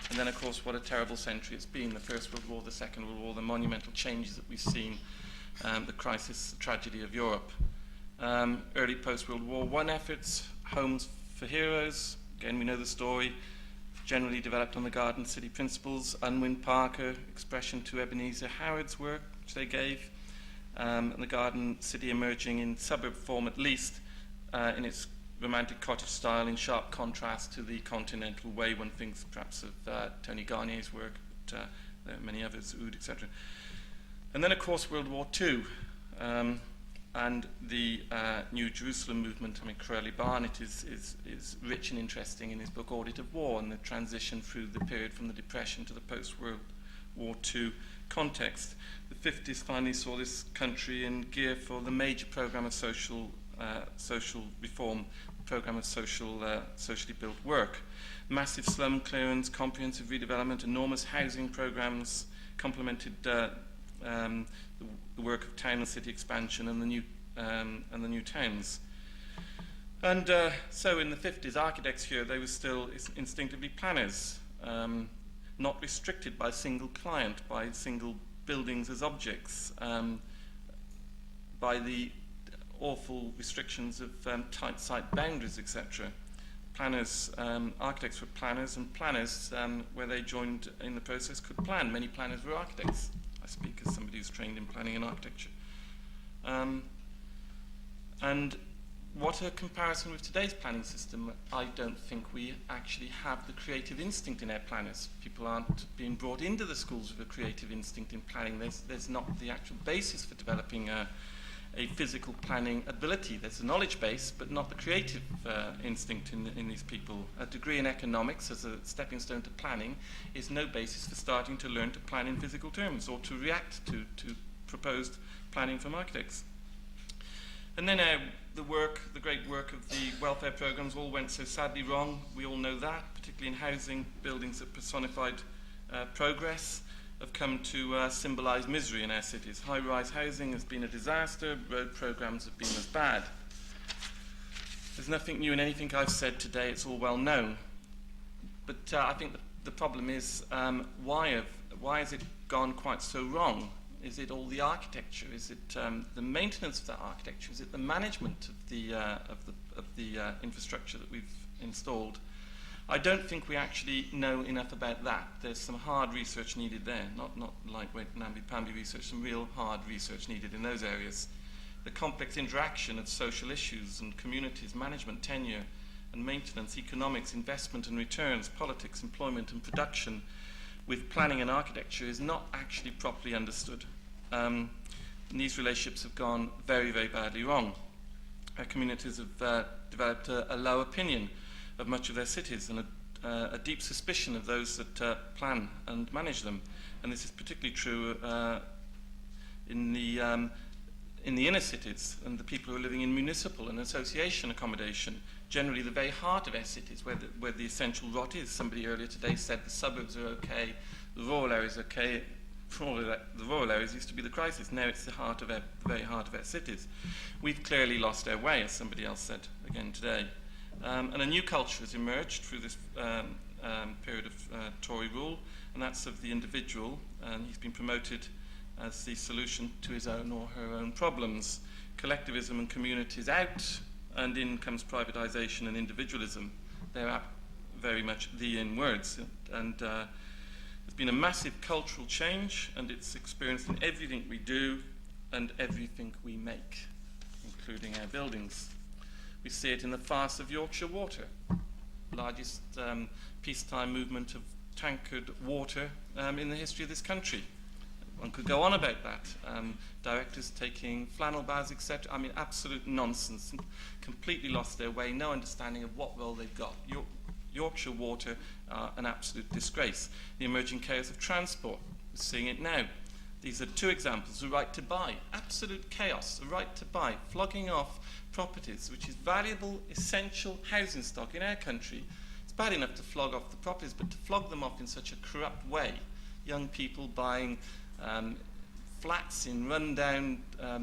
And then, of course, what a terrible century it's been. The First World War, the Second World War, the monumental changes that we've seen, the crisis, the tragedy of Europe. Early post-World War I efforts, homes for heroes. Again, we know the story, generally developed on the Garden City principles. Unwin Parker, expression to Ebenezer Howard's work, which they gave. And the Garden City emerging in suburb form at least, in its romantic cottage style, in sharp contrast to the continental way. One thinks perhaps of Tony Garnier's work, but there are many others, Oud, etc. And then, of course, World War II and the New Jerusalem movement. I mean, Crowley Barnett is rich and interesting in his book Audit of War and the transition through the period from the Depression to the post-World War II context. The 50s finally saw this country in gear for the major programme of social reform, programme of socially built work. Massive slum clearance, comprehensive redevelopment, enormous housing programmes complemented the work of town and city expansion and the new towns. And so in the 50s, architects here, they were still instinctively planners, not restricted by single client, by single buildings as objects, by the awful restrictions of tight site boundaries, etc. Planners, architects were planners, and planners, where they joined in the process, could plan. Many planners were architects. I speak as somebody who's trained in planning and architecture. And what a comparison with today's planning system. I don't think we actually have the creative instinct in our planners. People aren't being brought into the schools with a creative instinct in planning. There's not the actual basis for developing a physical planning ability. There's a knowledge base, but not the creative instinct in these people. A degree in economics as a stepping stone to planning is no basis for starting to learn to plan in physical terms or to react to proposed planning from architects. And then the great work of the welfare programs all went so sadly wrong. We all know that, particularly in housing. Buildings that personified progress have come to symbolize misery in our cities. High-rise housing has been a disaster. Road programs have been as bad. There's nothing new in anything I've said today. It's all well known. But I think the problem is why has it gone quite so wrong? Is it all the architecture? Is it the maintenance of that architecture? Is it the management of the infrastructure that we've installed? I don't think we actually know enough about that. There's some hard research needed there, not lightweight namby-pamby research, some real hard research needed in those areas. The complex interaction of social issues and communities, management, tenure and maintenance, economics, investment and returns, politics, employment and production with planning and architecture is not actually properly understood. And these relationships have gone very, very badly wrong. Our communities have developed a low opinion of much of their cities and a deep suspicion of those that plan and manage them. And this is particularly true in the inner cities and the people who are living in municipal and association accommodation, generally the very heart of our cities where the essential rot is. Somebody earlier today said the suburbs are okay, the rural areas are okay. The rural areas used to be the crisis. Now it's the very heart of our cities. We've clearly lost our way, as somebody else said again today. And a new culture has emerged through this period of Tory rule, and that's of the individual, and he's been promoted as the solution to his own or her own problems. Collectivism and communities out, and in comes privatisation and individualism. They're very much the in words, and there's been a massive cultural change, and it's experienced in everything we do and everything we make, including our buildings. We see it in the farce of Yorkshire Water, largest peacetime movement of tankard water in the history of this country. One could go on about that. Directors taking flannel baths, etc. I mean, absolute nonsense. Completely lost their way, no understanding of what role they've got. Yorkshire Water, an absolute disgrace. The emerging chaos of transport, we're seeing it now. These are two examples. The right to buy, absolute chaos. The right to buy, flogging off properties, which is valuable, essential housing stock in our country. It's bad enough to flog off the properties, but to flog them off in such a corrupt way. Young people buying flats in rundown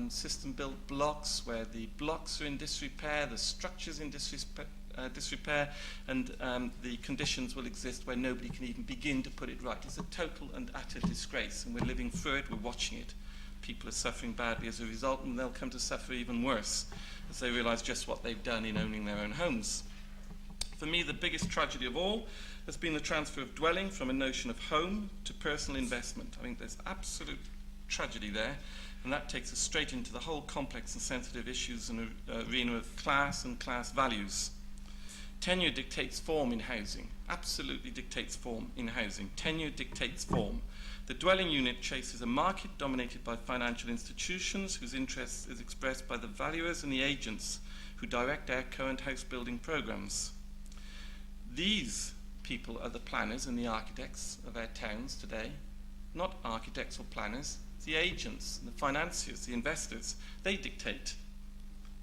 system-built blocks where the blocks are in disrepair, the structure's in disrepair, and the conditions will exist where nobody can even begin to put it right. It's a total and utter disgrace, and we're living through it, we're watching it. People are suffering badly as a result, and they'll come to suffer even worse as they realise just what they've done in owning their own homes. For me, the biggest tragedy of all has been the transfer of dwelling from a notion of home to personal investment. I think there's absolute tragedy there, and that takes us straight into the whole complex and sensitive issues in the arena of class and class values. Tenure dictates form in housing, absolutely dictates form in housing. Tenure dictates form. The dwelling unit chases a market dominated by financial institutions whose interest is expressed by the valuers and the agents who direct our current house building programs. These people are the planners and the architects of our towns today, not architects or planners. It's the agents, the financiers, the investors. They dictate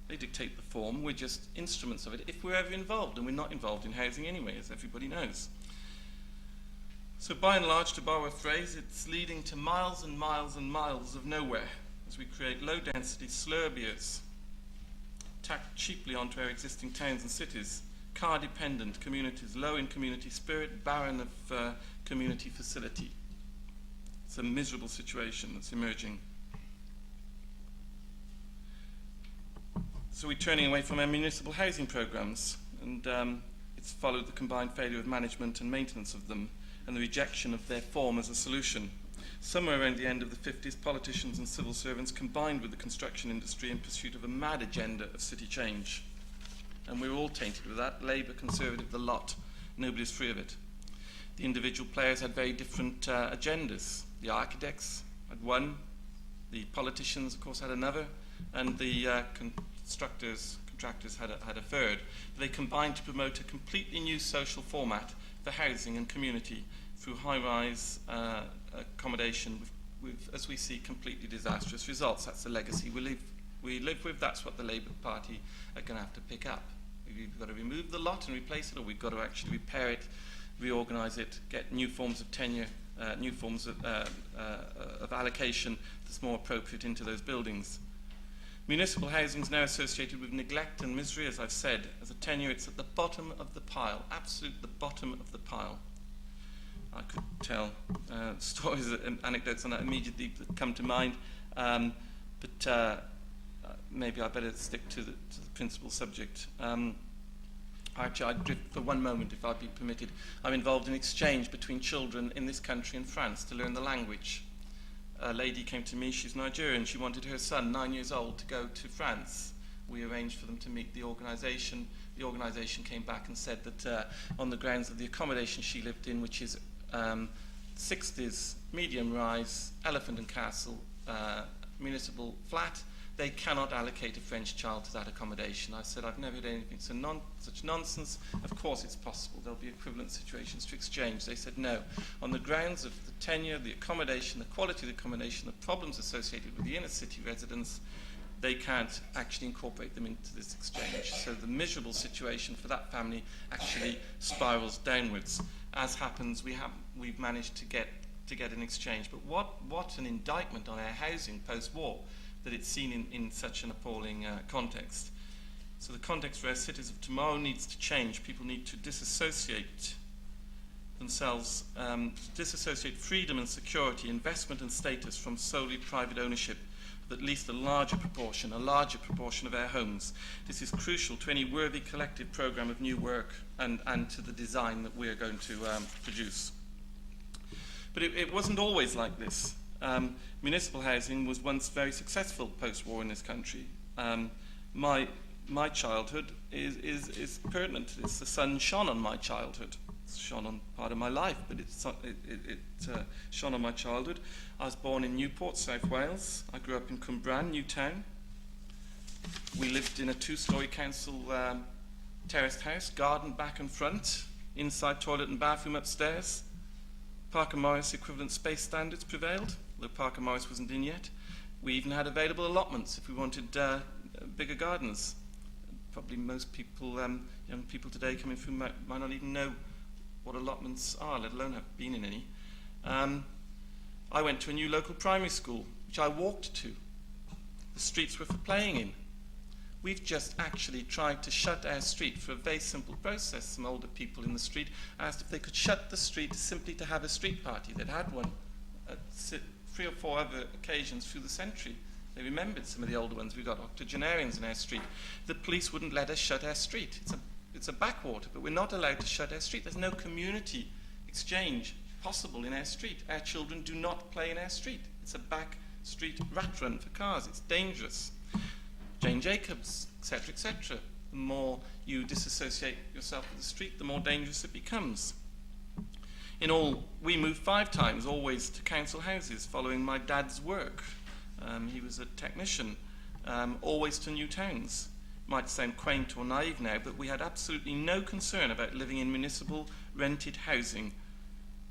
the form. We're just instruments of it if we're ever involved, and we're not involved in housing anyway, as everybody knows. So by and large, to borrow a phrase, it's leading to miles and miles and miles of nowhere as we create low-density slurbiers tacked cheaply onto our existing towns and cities, car-dependent communities, low in community spirit, barren of community facility. It's a miserable situation that's emerging. So we're turning away from our municipal housing programs, and it's followed the combined failure of management and maintenance of them, and the rejection of their form as a solution. Somewhere around the end of the 50s, politicians and civil servants combined with the construction industry in pursuit of a mad agenda of city change. And we're all tainted with that. Labour, Conservative, the lot. Nobody's free of it. The individual players had very different agendas. The architects had one, the politicians, of course, had another, and the contractors had a third. They combined to promote a completely new social format for housing and community through high-rise accommodation with with, as we see, completely disastrous results. That's the legacy we live with. That's what the Labour Party are going to have to pick up. We've got to remove the lot and replace it, or we've got to actually repair it, reorganise it, get new forms of tenure, new forms of allocation that's more appropriate into those buildings. Municipal housing is now associated with neglect and misery, as I've said. As a tenure, it's at the bottom of the pile, absolute the bottom of the pile. I could tell stories and anecdotes on that immediately that come to mind, but maybe I better stick to the principal subject. Actually, I'd drift for one moment, if I'd be permitted. I'm involved in exchange between children in this country and France to learn the language. A lady came to me, she's Nigerian, she wanted her son, 9 years old, to go to France. We arranged for them to meet the organisation. The organisation came back and said that on the grounds of the accommodation she lived in, which is 60s, medium-rise, elephant and castle, municipal flat, they cannot allocate a French child to that accommodation. I said, I've never heard anything such nonsense. Of course it's possible. There'll be equivalent situations to exchange. They said no. On the grounds of the tenure, the accommodation, the quality of the accommodation, the problems associated with the inner city residents, they can't actually incorporate them into this exchange. So the miserable situation for that family actually spirals downwards. As happens, we've managed to get an exchange. But what an indictment on our housing post-war, that it's seen in such an appalling context. So the context for our cities of tomorrow needs to change. People need to disassociate themselves, disassociate freedom and security, investment and status from solely private ownership of at least a larger proportion of our homes. This is crucial to any worthy collective programme of new work and to the design that we are going to produce. But it wasn't always like this. Municipal housing was once very successful post-war in this country. My childhood is pertinent to this. The sun shone on my childhood. It's shone on part of my life, but it shone on my childhood. I was born in Newport, South Wales. I grew up in Cwmbran, Newtown. We lived in a 2-storey council terraced house, garden back and front, inside toilet and bathroom upstairs. Parker Morris equivalent space standards prevailed, though Parker Morris wasn't in yet. We even had available allotments if we wanted bigger gardens. Probably most people, young people today coming through might not even know what allotments are, let alone have been in any. I went to a new local primary school, which I walked to. The streets were for playing in. We've just actually tried to shut our street for a very simple process. Some older people in the street asked if they could shut the street simply to have a street party. They'd had one at 3 or 4 other occasions through the century. They remembered some of the older ones. We've got octogenarians in our street. The police wouldn't let us shut our street. It's a backwater, but we're not allowed to shut our street. There's no community exchange possible in our street. Our children do not play in our street. It's a back street rat run for cars. It's dangerous. Jane Jacobs, etc., etc. The more you disassociate yourself with the street, the more dangerous it becomes. In all, we moved 5 times, always to council houses, following my dad's work. He was a technician, always to new towns. Might sound quaint or naive now, but we had absolutely no concern about living in municipal rented housing.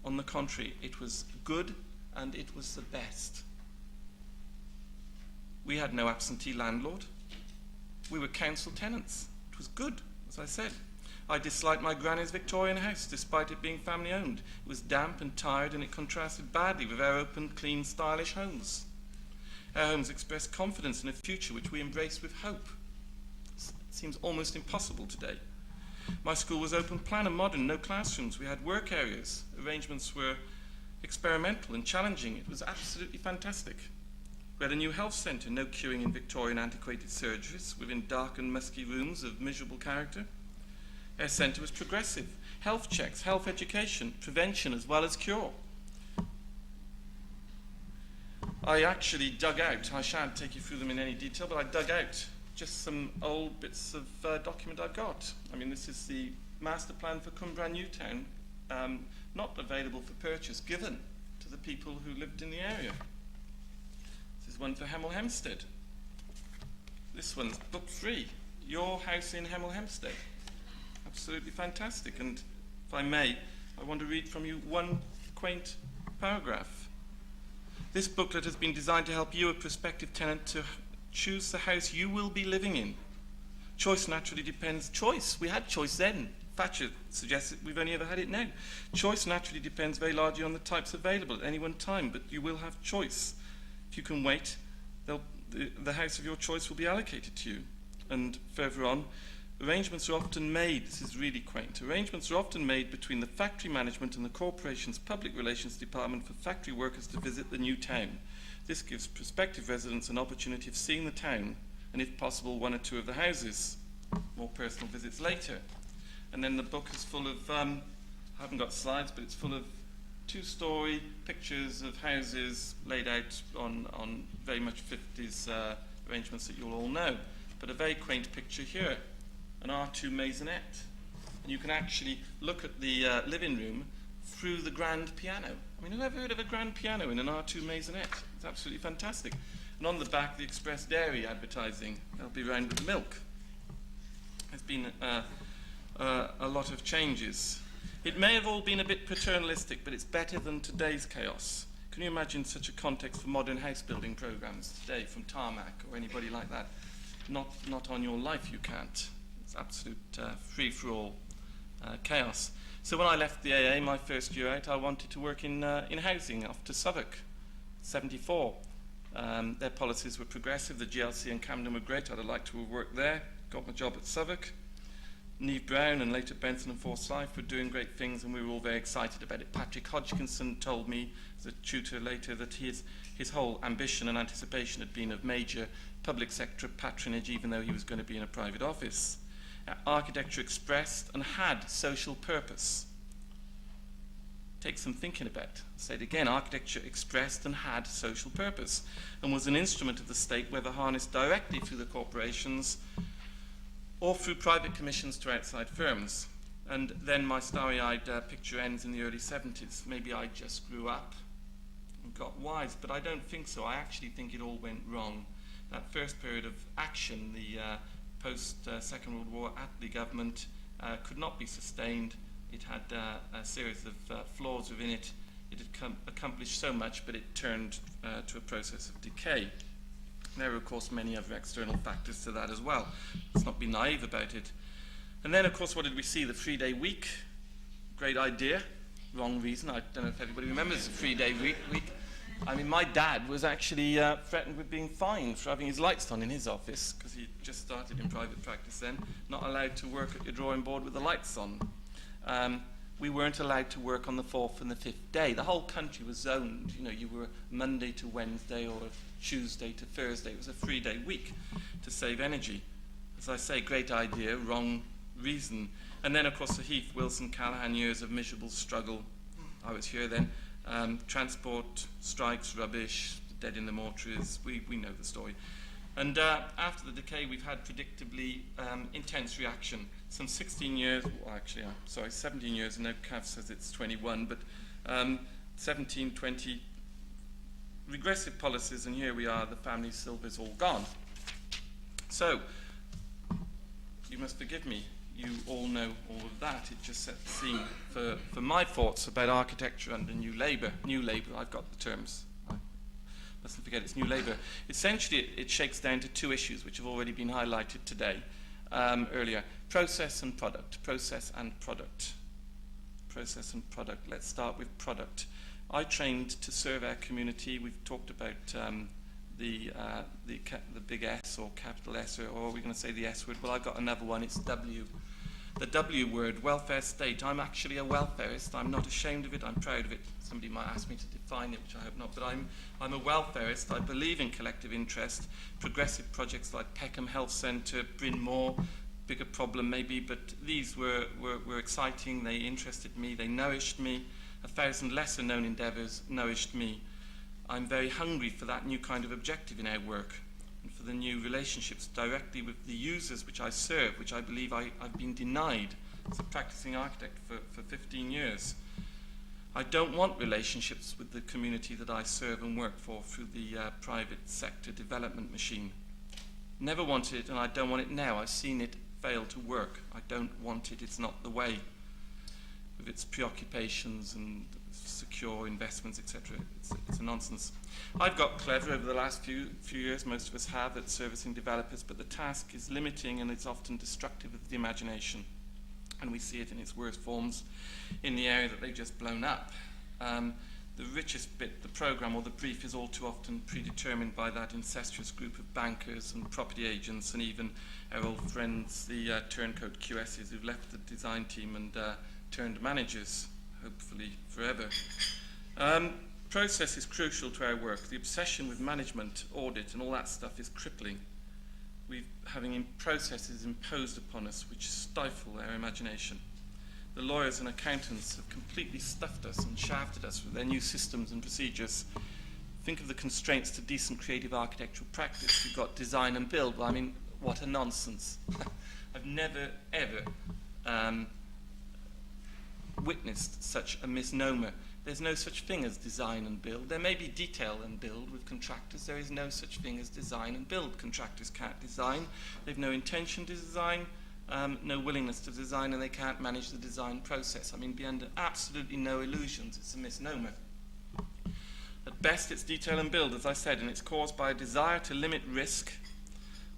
On the contrary, it was good and it was the best. We had no absentee landlord. We were council tenants. It was good, as I said. I disliked my granny's Victorian house, despite it being family owned. It was damp and tired, and it contrasted badly with our open, clean, stylish homes. Our homes expressed confidence in a future which we embraced with hope. It seems almost impossible today. My school was open plan and modern, no classrooms. We had work areas. Arrangements were experimental and challenging. It was absolutely fantastic. We had a new health centre, no queuing in Victorian antiquated surgeries within dark and musky rooms of miserable character. Our centre was progressive. Health checks, health education, prevention as well as cure. I actually dug out, I shan't take you through them in any detail, but I dug out just some old bits of document I've got. I mean, this is the master plan for Cwmbran Newtown, not available for purchase, given to the people who lived in the area. This is one for Hemel Hempstead. This one's book 3, Your House in Hemel Hempstead. Absolutely fantastic. And if I may, I want to read from you one quaint paragraph. This booklet has been designed to help you, a prospective tenant, to choose the house you will be living in. Choice naturally depends. Choice. We had choice then. Thatcher suggests that we've only ever had it now. Choice naturally depends very largely on the types available at any one time, but you will have choice. If you can wait, the house of your choice will be allocated to you. And further on, arrangements are often made, this is really quaint, arrangements are often made between the factory management and the corporation's public relations department for factory workers to visit the new town. This gives prospective residents an opportunity of seeing the town, and if possible, one or two of the houses. More personal visits later. And then the book is full of, I haven't got slides, but it's full of two-story pictures of houses laid out on very much 50s arrangements that you'll all know. But a very quaint picture here, an R2 maisonette. And you can actually look at the living room through the grand piano. I mean, who ever heard of a grand piano in an R2 maisonette? It's absolutely fantastic. And on the back, the Express Dairy advertising. They'll be round with the milk. There's been a lot of changes. It may have all been a bit paternalistic, but it's better than today's chaos. Can you imagine such a context for modern house building programs today from Tarmac or anybody like that? Not on your life, you can't. It's absolute free-for-all chaos. So when I left the AA, my first year out, I wanted to work in housing off to Southwark, 74. Their policies were progressive. The GLC and Camden were great. I'd have liked to have worked there. Got my job at Southwark. Neve Brown and later Benson and Forsyth were doing great things, and we were all very excited about it. Patrick Hodgkinson told me as a tutor later that his whole ambition and anticipation had been of major public sector patronage, even though he was going to be in a private office. Architecture expressed and had social purpose. Takes some thinking about. I'll say it again, architecture expressed and had social purpose, and was an instrument of the state, whether harnessed directly through the corporations or through private commissions to outside firms. And then my starry-eyed picture ends in the early 70s. Maybe I just grew up and got wise, but I don't think so. I actually think it all went wrong. That first period of action, the post-Second World War Attlee government, could not be sustained. It had a series of flaws within it. It had accomplished so much, but it turned to a process of decay. There are, of course, many other external factors to that as well. Let's not be naive about it. And then, of course, what did we see? The 3-day week. Great idea. Wrong reason. I don't know if everybody remembers the 3-day week. I mean, my dad was actually threatened with being fined for having his lights on in his office, because he just started in private practice then, not allowed to work at your drawing board with the lights on. We weren't allowed to work on the 4th and the 5th day. The whole country was zoned. You know, you were Monday to Wednesday or Tuesday to Thursday. It was a 3-day week to save energy. As I say, great idea, wrong reason. And then, of course, the Heath, Wilson, Callaghan years of miserable struggle. I was here then. Transport, strikes, rubbish, dead in the mortuaries. We know the story. And after the decay, we've had predictably intense reaction. Some 16 years, well, actually, 17 years, and now Cav says it's 21, but 17, 20 regressive policies, and here we are, the family silver's all gone. So, you must forgive me, you all know all of that. It just set the scene for my thoughts about architecture under New Labour. New Labour, I've got the terms. Mustn't forget it's New Labour. Essentially, it shakes down to two issues which have already been highlighted today, earlier. Process and product. Process and product. Process and product. Let's start with product. I trained to serve our community. We've talked about the big S or capital S, or are we going to say the S word? Well, I've got another one. It's W. The W word, welfare state. I'm actually a welfarist. I'm not ashamed of it. I'm proud of it. Somebody might ask me to define it, which I hope not, but I'm a welfarist. I believe in collective interest. Progressive projects like Peckham Health Centre, Bryn Mawr, bigger problem maybe, but these were exciting. They interested me. They nourished me. 1,000 lesser known endeavours nourished me. I'm very hungry for that new kind of objective in our work, and for the new relationships directly with the users which I serve, which I believe I've been denied as a practicing architect for 15 years. I don't want relationships with the community that I serve and work for through the private sector development machine. Never wanted it, and I don't want it now. I've seen it fail to work. I don't want it. It's not the way, with its preoccupations and secure investments, etc. It's a nonsense. I've got clever over the last few years, most of us have, at servicing developers, but the task is limiting and it's often destructive of the imagination. And we see it in its worst forms in the area that they've just blown up. The richest bit, the programme or the brief, is all too often predetermined by that incestuous group of bankers and property agents and even our old friends, the turncoat QSs who've left the design team and turned managers, hopefully forever. Process is crucial to our work. The obsession with management, audit and all that stuff is crippling. We're having processes imposed upon us which stifle our imagination. The lawyers and accountants have completely stuffed us and shafted us with their new systems and procedures. Think of the constraints to decent creative architectural practice. You've got design and build. Well, I mean, what a nonsense. I've never, ever witnessed such a misnomer. There's no such thing as design and build. There may be detail and build with contractors. There is no such thing as design and build. Contractors can't design. They've no intention to design. No willingness to design, and they can't manage the design process. I mean, be under absolutely no illusions. It's a misnomer. At best, it's detail and build, as I said, and it's caused by a desire to limit risk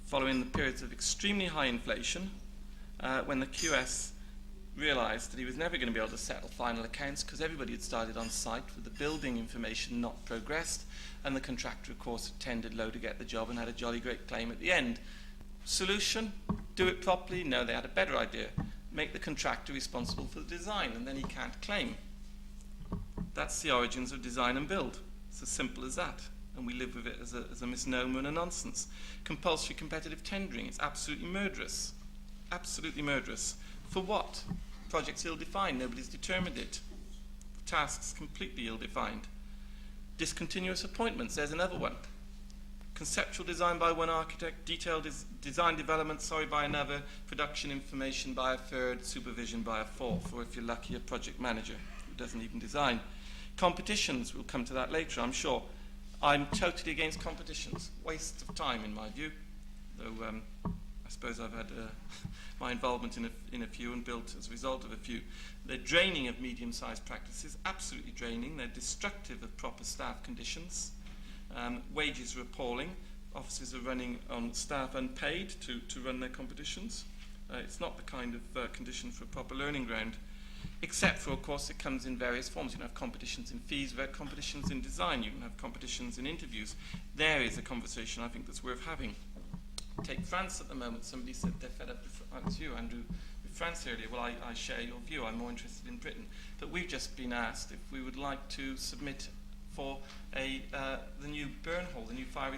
following the periods of extremely high inflation, when the QS realised that he was never going to be able to settle final accounts because everybody had started on site with the building information not progressed, and the contractor, of course, had tendered low to get the job and had a jolly great claim at the end. Solution? Do it properly? No, they had a better idea. Make the contractor responsible for the design, and then he can't claim. That's the origins of design and build. It's as simple as that. And we live with it as a misnomer and a nonsense. Compulsory competitive tendering, it's absolutely murderous. Absolutely murderous. For what? Projects ill-defined, nobody's determined it. Tasks completely ill-defined. Discontinuous appointments, there's another one. Conceptual design by one architect, detailed design development, by another, production information by a third, supervision by a fourth, or if you're lucky, a project manager who doesn't even design. Competitions, we'll come to that later, I'm sure. I'm totally against competitions. Waste of time, in my view. Though I suppose I've had my involvement in a few and built as a result of a few. They're draining of medium-sized practices, absolutely draining. They're destructive of proper staff conditions. Wages are appalling. Offices are running on staff unpaid to run their competitions. It's not the kind of condition for a proper learning ground, except for, of course, it comes in various forms. You can have competitions in fees, you have competitions in design, you can have competitions in interviews. There is a conversation I think that's worth having. Take France at the moment. Somebody said they're fed up with, it's you, Andrew, with France earlier. Well, I share your view. I'm more interested in Britain. But we've just been asked if we would like to submit for the new Burnhall, the new fire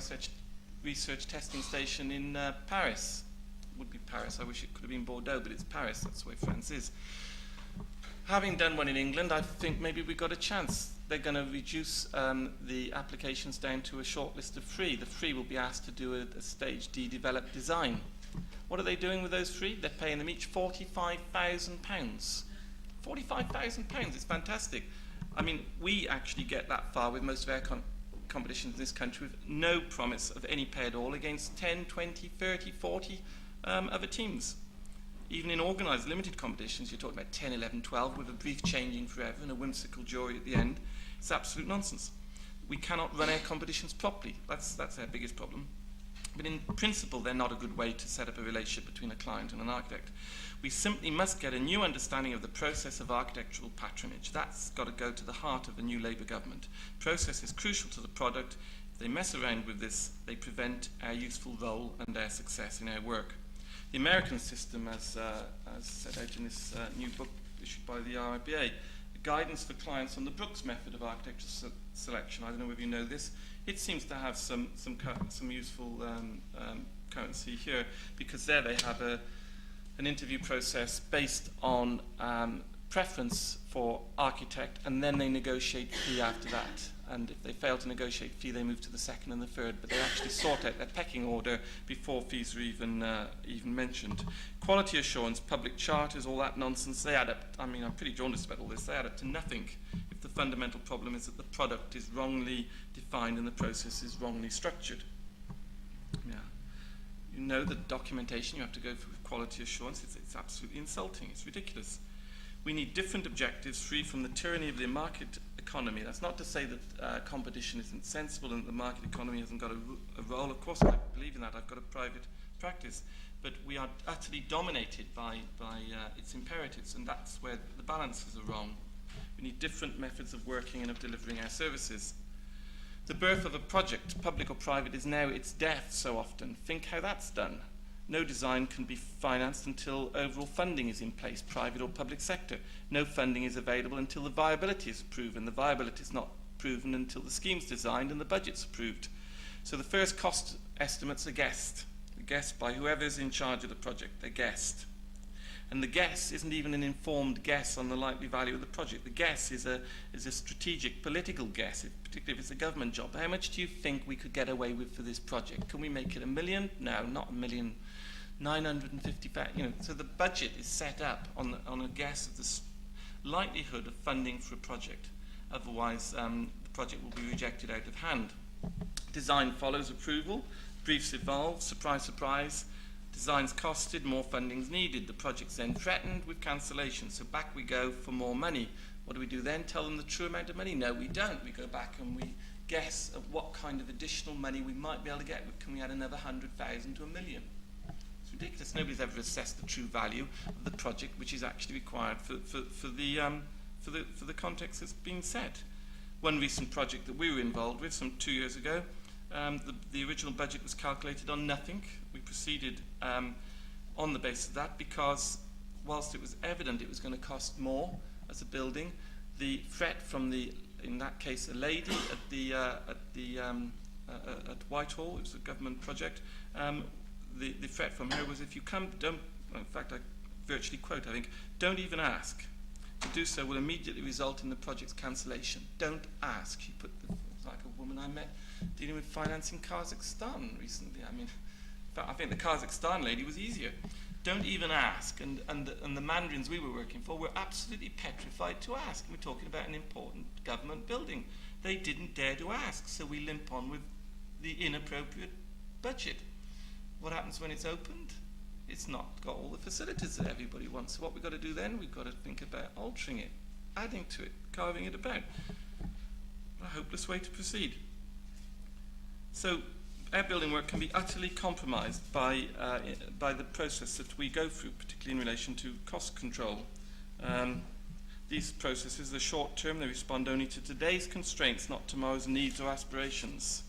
research testing station in Paris. It would be Paris. I wish it could have been Bordeaux, but it's Paris. That's the way France is. Having done one in England, I think maybe we've got a chance. They're going to reduce the applications down to a short list of 3. The 3 will be asked to do a stage D developed design. What are they doing with those 3? They're paying them each £45,000. £45,000, it's fantastic. I mean, we actually get that far with most of our competitions in this country with no promise of any pay at all against 10, 20, 30, 40 other teams. Even in organised limited competitions, you're talking about 10, 11, 12 with a brief changing forever and a whimsical jury at the end. It's absolute nonsense. We cannot run our competitions properly. That's our biggest problem. But in principle, they're not a good way to set up a relationship between a client and an architect. We simply must get a new understanding of the process of architectural patronage. That's got to go to the heart of the new Labour government. Process is crucial to the product. If they mess around with this, they prevent our useful role and our success in our work. The American system, as set out in this new book issued by the RIBA, guidance for clients on the Brooks method of architectural selection. I don't know whether you know this. It seems to have some useful currency here, because there they have an interview process based on preference for architect, and then they negotiate fee after that. And if they fail to negotiate fee, they move to the second and the third, but they actually sort out their pecking order before fees are even mentioned. Quality assurance, public charters, all that nonsense, they add up. I mean, I'm pretty jaundiced about all this. They add up to nothing if the fundamental problem is that the product is wrongly defined and the process is wrongly structured. Yeah. You know the documentation you have to go through with quality assurance. It's absolutely insulting. It's ridiculous. We need different objectives free from the tyranny of the market economy. That's not to say that competition isn't sensible and the market economy hasn't got a role. Of course, I believe in that. I've got a private practice. But we are utterly dominated by its imperatives, and that's where the balances are wrong. We need different methods of working and of delivering our services. The birth of a project, public or private, is now its death so often. Think how that's done. No design can be financed until overall funding is in place, private or public sector. No funding is available until the viability is proven. The viability is not proven until the scheme's designed and the budget's approved. So the first cost estimates are guessed. They're guessed by whoever's in charge of the project. They're guessed. And the guess isn't even an informed guess on the likely value of the project. The guess is a strategic political guess, particularly if it's a government job. How much do you think we could get away with for this project? Can we make it $1 million? No, not $1 million. 950,000. So the budget is set up on a guess of the likelihood of funding for a project. Otherwise, the project will be rejected out of hand. Design follows approval. Briefs evolve. Surprise, surprise. Design's costed, more funding's needed. The project's then threatened with cancellation. So back we go for more money. What do we do then? Tell them the true amount of money? No, we don't. We go back and we guess at what kind of additional money we might be able to get. Can we add another 100,000 to $1 million? It's ridiculous. Nobody's ever assessed the true value of the project which is actually required for the context that's been set. One recent project that we were involved with some 2 years ago, the original budget was calculated on nothing. We proceeded on the basis of that because whilst it was evident it was going to cost more as a building, the threat from in that case, a lady at Whitehall, it was a government project, the threat from her was, if you come, don't, in fact I virtually quote, I think, don't even ask. To do so will immediately result in the project's cancellation. Don't ask. She put it was like a woman I met dealing with finance in Kazakhstan recently. I mean, in fact, I think the Kazakhstan lady was easier. Don't even ask. And the mandarins we were working for were absolutely petrified to ask. We're talking about an important government building. They didn't dare to ask, so we limp on with the inappropriate budget. What happens when it's opened? It's not got all the facilities that everybody wants. So what we've got to do then, we've got to think about altering it, adding to it, carving it about. A hopeless way to proceed. So our building work can be utterly compromised by the process that we go through, particularly in relation to cost control. These processes are short term, they respond only to today's constraints, not tomorrow's needs or aspirations.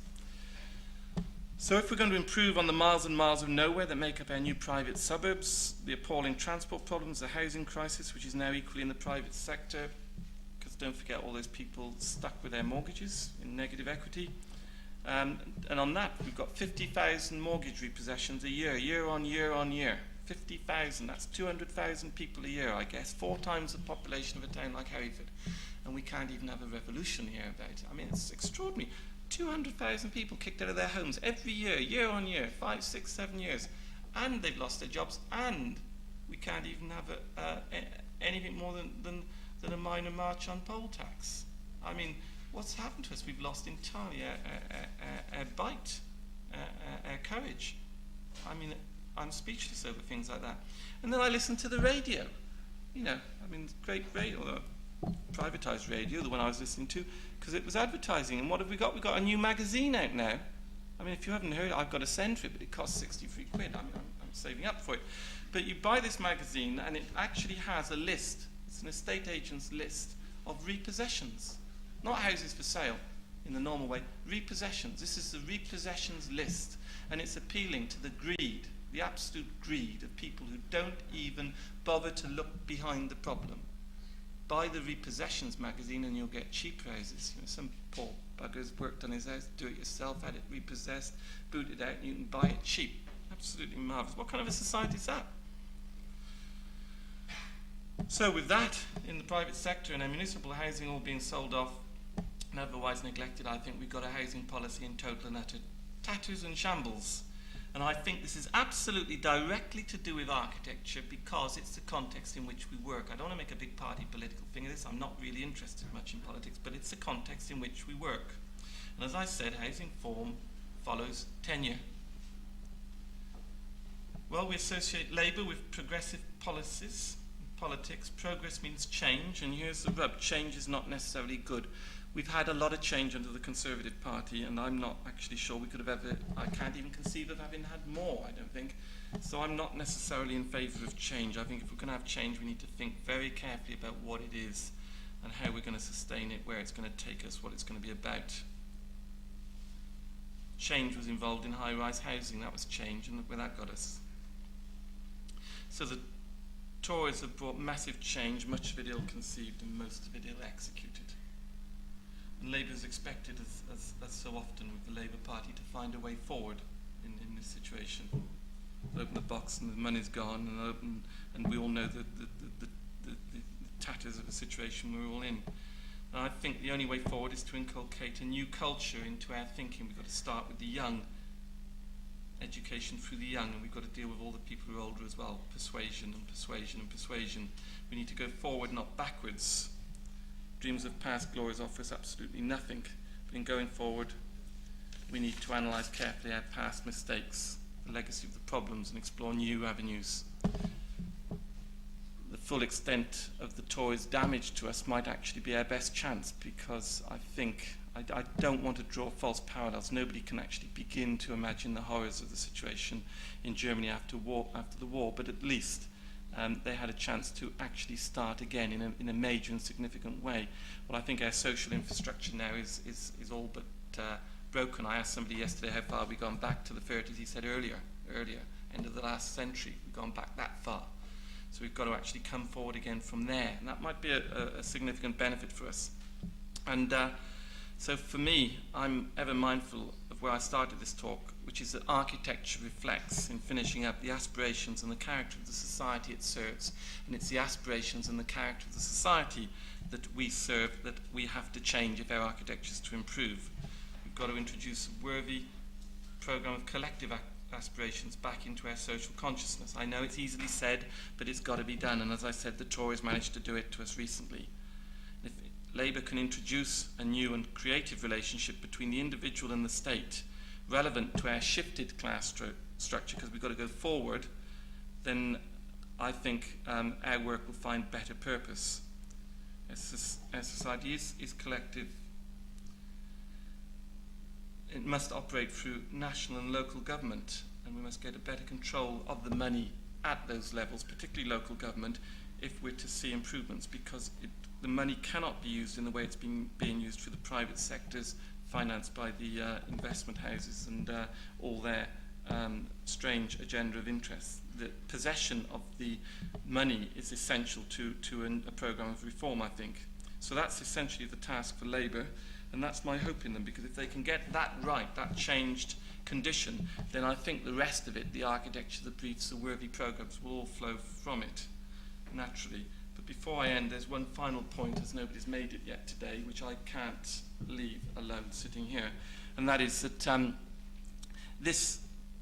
So if we're going to improve on the miles and miles of nowhere that make up our new private suburbs, the appalling transport problems, the housing crisis, which is now equally in the private sector, because don't forget all those people stuck with their mortgages in negative equity, and on that we've got 50,000 mortgage repossessions a year, year on year on year. 50,000, that's 200,000 people a year, I guess, 4 times the population of a town like Hereford. And we can't even have a revolution here about it. I mean, it's extraordinary. 200,000 people kicked out of their homes every year, year on year, 5, 6, 7 years. And they've lost their jobs, and we can't even have anything more than a minor march on poll tax. I mean, what's happened to us? We've lost entirely our bite, our courage. I mean, I'm speechless over things like that. And then I listen to the radio. You know, I mean, great radio, privatised radio, the one I was listening to, because it was advertising. And what have we got? We've got a new magazine out now. I mean, if you haven't heard it, I've got to send for it, but it costs 63 quid. I mean, I'm saving up for it. But you buy this magazine, and it actually has a list. It's an estate agent's list of repossessions. Not houses for sale in the normal way, repossessions. This is the repossessions list, and it's appealing to the greed, the absolute greed of people who don't even bother to look behind the problem. Buy the repossessions magazine and you'll get cheap houses. You know, some poor bugger's worked on his house, do it yourself, had it repossessed, booted out, and you can buy it cheap. Absolutely marvellous. What kind of a society is that? So with that, in the private sector and our municipal housing all being sold off and otherwise neglected, I think we've got a housing policy in total and utter tatters and shambles. And I think this is absolutely directly to do with architecture because it's the context in which we work. I don't want to make a big party political thing of this. I'm not really interested much in politics, but it's the context in which we work. And as I said, housing form follows tenure. Well, we associate Labour with progressive policies, politics, progress means change, and here's the rub: change is not necessarily good. We've had a lot of change under the Conservative Party, and I'm not actually sure we could have ever, I can't even conceive of having had more, I don't think. So I'm not necessarily in favour of change. I think if we're going to have change, we need to think very carefully about what it is and how we're going to sustain it, where it's going to take us, what it's going to be about. Change was involved in high-rise housing. That was change, and look where that got us. So the Tories have brought massive change, much of it ill-conceived and most of it ill-executed. And Labour is expected, as so often with the Labour Party, to find a way forward in this situation. Open the box and the money's gone, and we all know the tatters of the situation we're all in. And I think the only way forward is to inculcate a new culture into our thinking. We've got to start with the young, education through the young, and we've got to deal with all the people who are older as well. Persuasion and persuasion and persuasion. We need to go forward, not backwards. Dreams of past glories offer us absolutely nothing. But in going forward, we need to analyse carefully our past mistakes, the legacy of the problems, and explore new avenues. The full extent of the Tories' damage to us might actually be our best chance, because I think, I don't want to draw false parallels. Nobody can actually begin to imagine the horrors of the situation in Germany after the war, but at least they had a chance to actually start again in a major and significant way. Well, I think our social infrastructure now is all but broken. I asked somebody yesterday how far we've gone back to the 30s. He said earlier, end of the last century, we've gone back that far. So we've got to actually come forward again from there, and that might be a significant benefit for us. And so for me, I'm ever mindful of where I started this talk, which is that architecture reflects, in finishing up, the aspirations and the character of the society it serves. And it's the aspirations and the character of the society that we serve that we have to change if our architecture is to improve. We've got to introduce a worthy programme of collective aspirations back into our social consciousness. I know it's easily said, but it's got to be done. And as I said, the Tories managed to do it to us recently. If Labour can introduce a new and creative relationship between the individual and the state, relevant to our shifted class structure, because we've got to go forward, then I think our work will find better purpose. Our society is collective. It must operate through national and local government, and we must get a better control of the money at those levels, particularly local government, if we're to see improvements, because the money cannot be used in the way it's being used through the private sectors, financed by the investment houses and all their strange agenda of interests. The possession of the money is essential to a programme of reform, I think. So that's essentially the task for Labour, and that's my hope in them, because if they can get that right, that changed condition, then I think the rest of it, the architecture, the briefs, the worthy programmes, will all flow from it, naturally. But before I end, there's one final point, as nobody's made it yet today, which I can't leave alone sitting here, and that is that this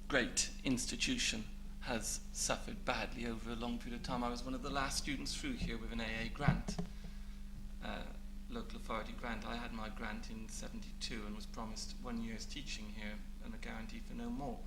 great institution has suffered badly over a long period of time. I was one of the last students through here with an AA grant, local authority grant. I had my grant in '72 and was promised 1 year's teaching here and a guarantee for no more.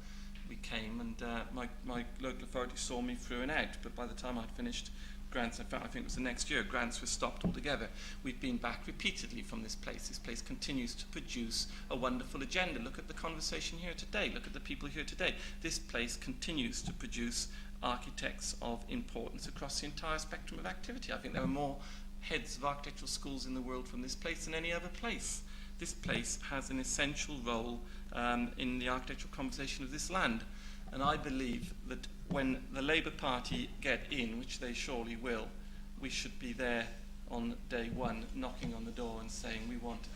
We came, and my local authority saw me through and out, but by the time I'd finished grants, I think it was the next year, grants were stopped altogether. We've been back repeatedly from this place. This place continues to produce a wonderful agenda. Look at the conversation here today. Look at the people here today. This place continues to produce architects of importance across the entire spectrum of activity. I think there are more heads of architectural schools in the world from this place than any other place. This place has an essential role in the architectural conversation of this land. And I believe that when the Labour Party get in, which they surely will, we should be there on day one, knocking on the door and saying, we want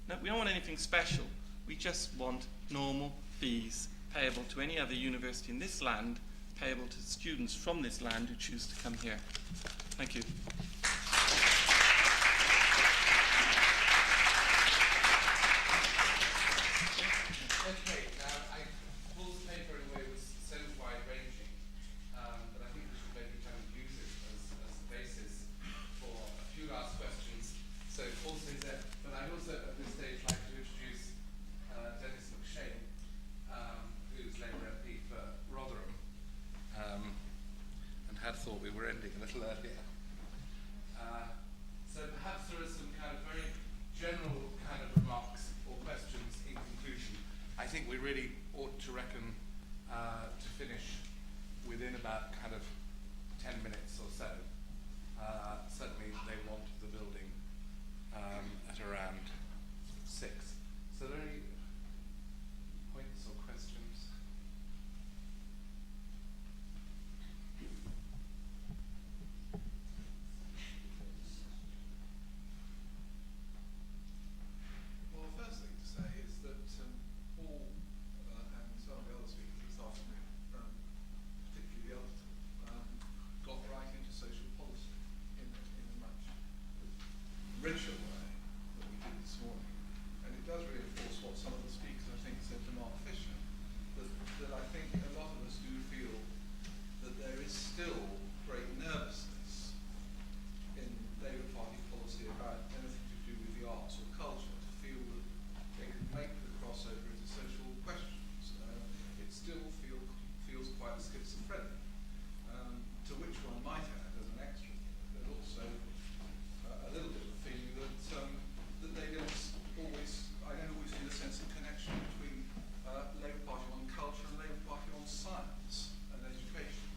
no, we don't want anything special. We just want normal fees payable to any other university in this land, payable to students from this land who choose to come here. Thank you. Okay, now I pulled the paper in a way that was so wide-ranging, but I think we should maybe kind of use it as the basis for a few last questions. So Paul stays there, but I'd also at this stage like to introduce Dennis McShane, who's Labour MP for Rotherham, and had thought we were ending a little earlier. think we really ought to reckon to finish within about kind of 10 minutes or so. Certainly they want the building at around 6. So are there any points or questions? Well, the first thing to say is that Paul and some of the other speakers this afternoon, particularly the other two, got right into social policy in a much richer way than we did this morning. And it does reinforce what some of the speakers, I think, said to Mark Fisher, that I think a lot of us do feel that there is still great nervousness in Labour Party policy about anything to do with the arts or culture, to feel that they can make the crossover into social questions. It still feels quite schizophrenic, to which one might add as an extra thing, but also a little bit of a feeling that they don't always, I don't always feel a sense of connection between Labour Party on culture and Labour Party on science and education.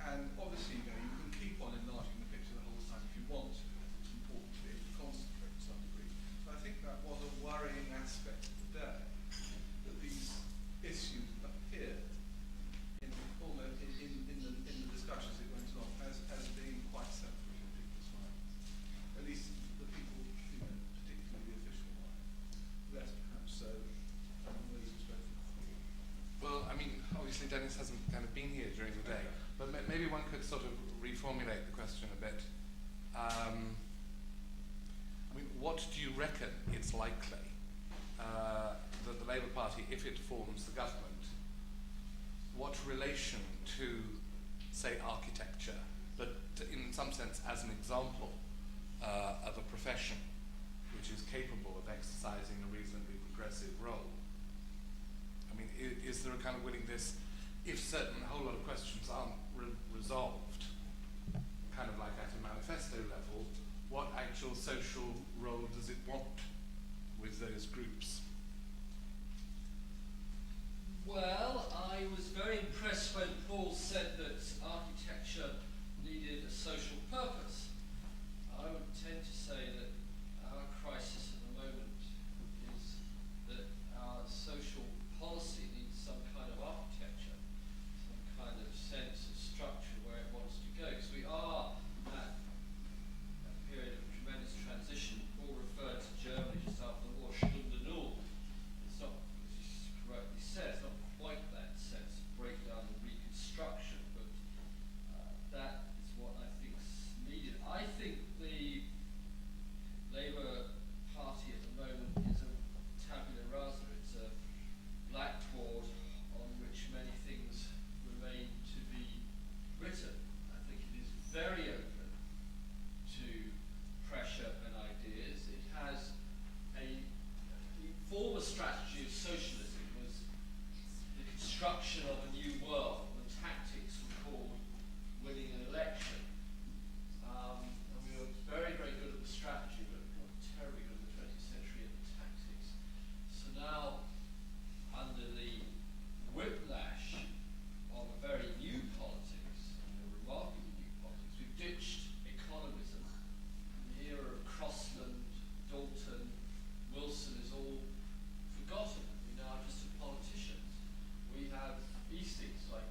And obviously, you can keep on enlarging the picture the whole time if you want to. It's important to be able to concentrate to some degree. But I think that was a worrying aspect of the day, that these issues appeared in the discussions that went on as being quite central in people's minds. At least the people, particularly the official mind. Less perhaps so than those who spoke before. Well, I mean, obviously Dennis hasn't kind of been here during the day, but maybe one could sort of reformulate the question a bit. I mean, what do you reckon it's likely that the Labour Party, if it forms the government, what relation to, say, architecture, but in some sense as an example of a profession which is capable of exercising a reasonably progressive role? I mean, is there a kind of willingness, if certain a whole lot of questions aren't resolved, kind of like at a manifesto level, what actual social role does it want with those groups? Well, I was very impressed when Paul said that architecture needed a social purpose. I would tend to say that our crisis at the moment is that our social policy needs some kind of architecture, some kind of sense of structure where it wants to go. Because we are at a period of tremendous transition. Paul referred to Germany just after the war, Stunde Null. It's not, as you correctly said, it's not quite that sense of breakdown and reconstruction, but that is what I think is needed. I think the Labour Party at the moment is a tabula rasa. It's a blackboard on which many things remain to be written. I think it is very open to pressure and ideas. It has a former strategy of socialism was the construction of a new world. The tactics were called winning an election. And we were very, very good at the strategy, but not terribly good in the 20th century at the tactics. So now, under the whiplash of a very new politics, and a remarkably new politics, we've ditched economism. The era of Crossland, Dalton, Wilson is all forgotten. We now just have politicians. We have Eastings like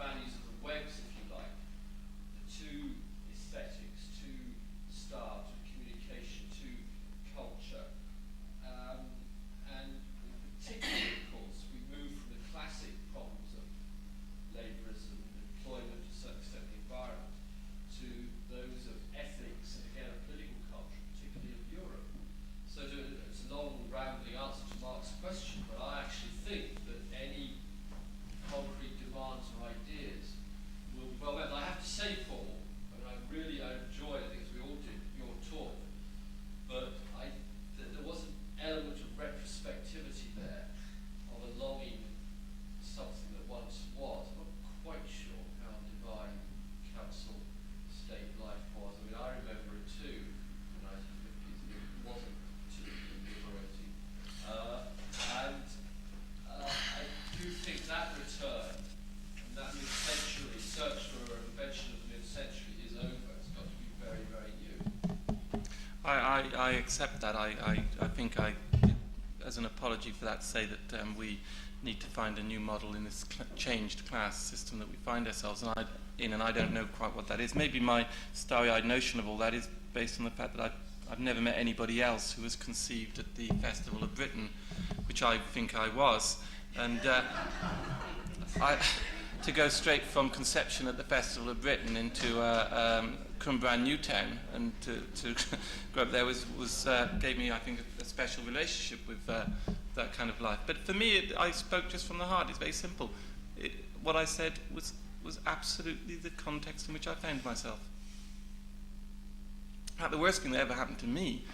values of the Wegs, if you like, to aesthetics, to style, to communication, to culture. And in particular, of course, we move from the classic problems of labourism and employment, to a certain extent the environment, to those of ethics and, again, of political culture, particularly of Europe. So it's a long, rambling answer to Mark's question, but I actually think that any concrete demands or ideas will be well met. I have to say, Paul, I enjoyed, I think as we all did, your talk, but there was an element of retrospectivity there, of a longing for something that once was. I'm not quite sure how divine council state life was. I mean, I remember it too in the 1950s, and it wasn't particularly liberating. I do think that return, and that mid-century search for an invention of the mid-century is over. It's got to be very, very new. I accept that. I think I, as an apology for that, say that we need to find a new model in this changed class system that we find ourselves in, and I don't know quite what that is. Maybe my starry-eyed notion of all that is based on the fact that I've never met anybody else who was conceived at the Festival of Britain, which I think I was. And to go straight from conception at the Festival of Britain into Cumbrian Newtown and to grow up there gave me, I think, a special relationship with that kind of life. But for me, I spoke just from the heart. It's very simple. What I said was absolutely the context in which I found myself. In fact, the worst thing that ever happened to me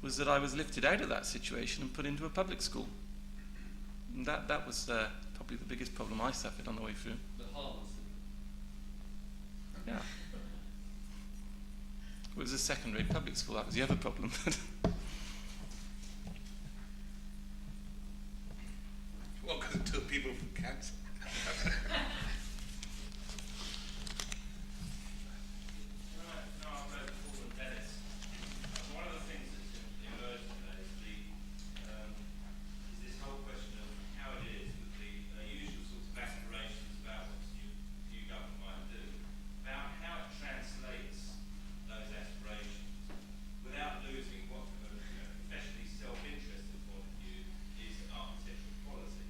was that I was lifted out of that situation and put into a public school. And that was probably the biggest problem I suffered on the way through. The harmless. Yeah. It was a second-rate public school. That was the other problem. Well, because it took people from cancer. One of the things that's emerged today is this whole question of how it is that the usual sorts of aspirations about what new government might do, about how it translates those aspirations without losing what, from a professionally self-interested point of view, is architectural quality.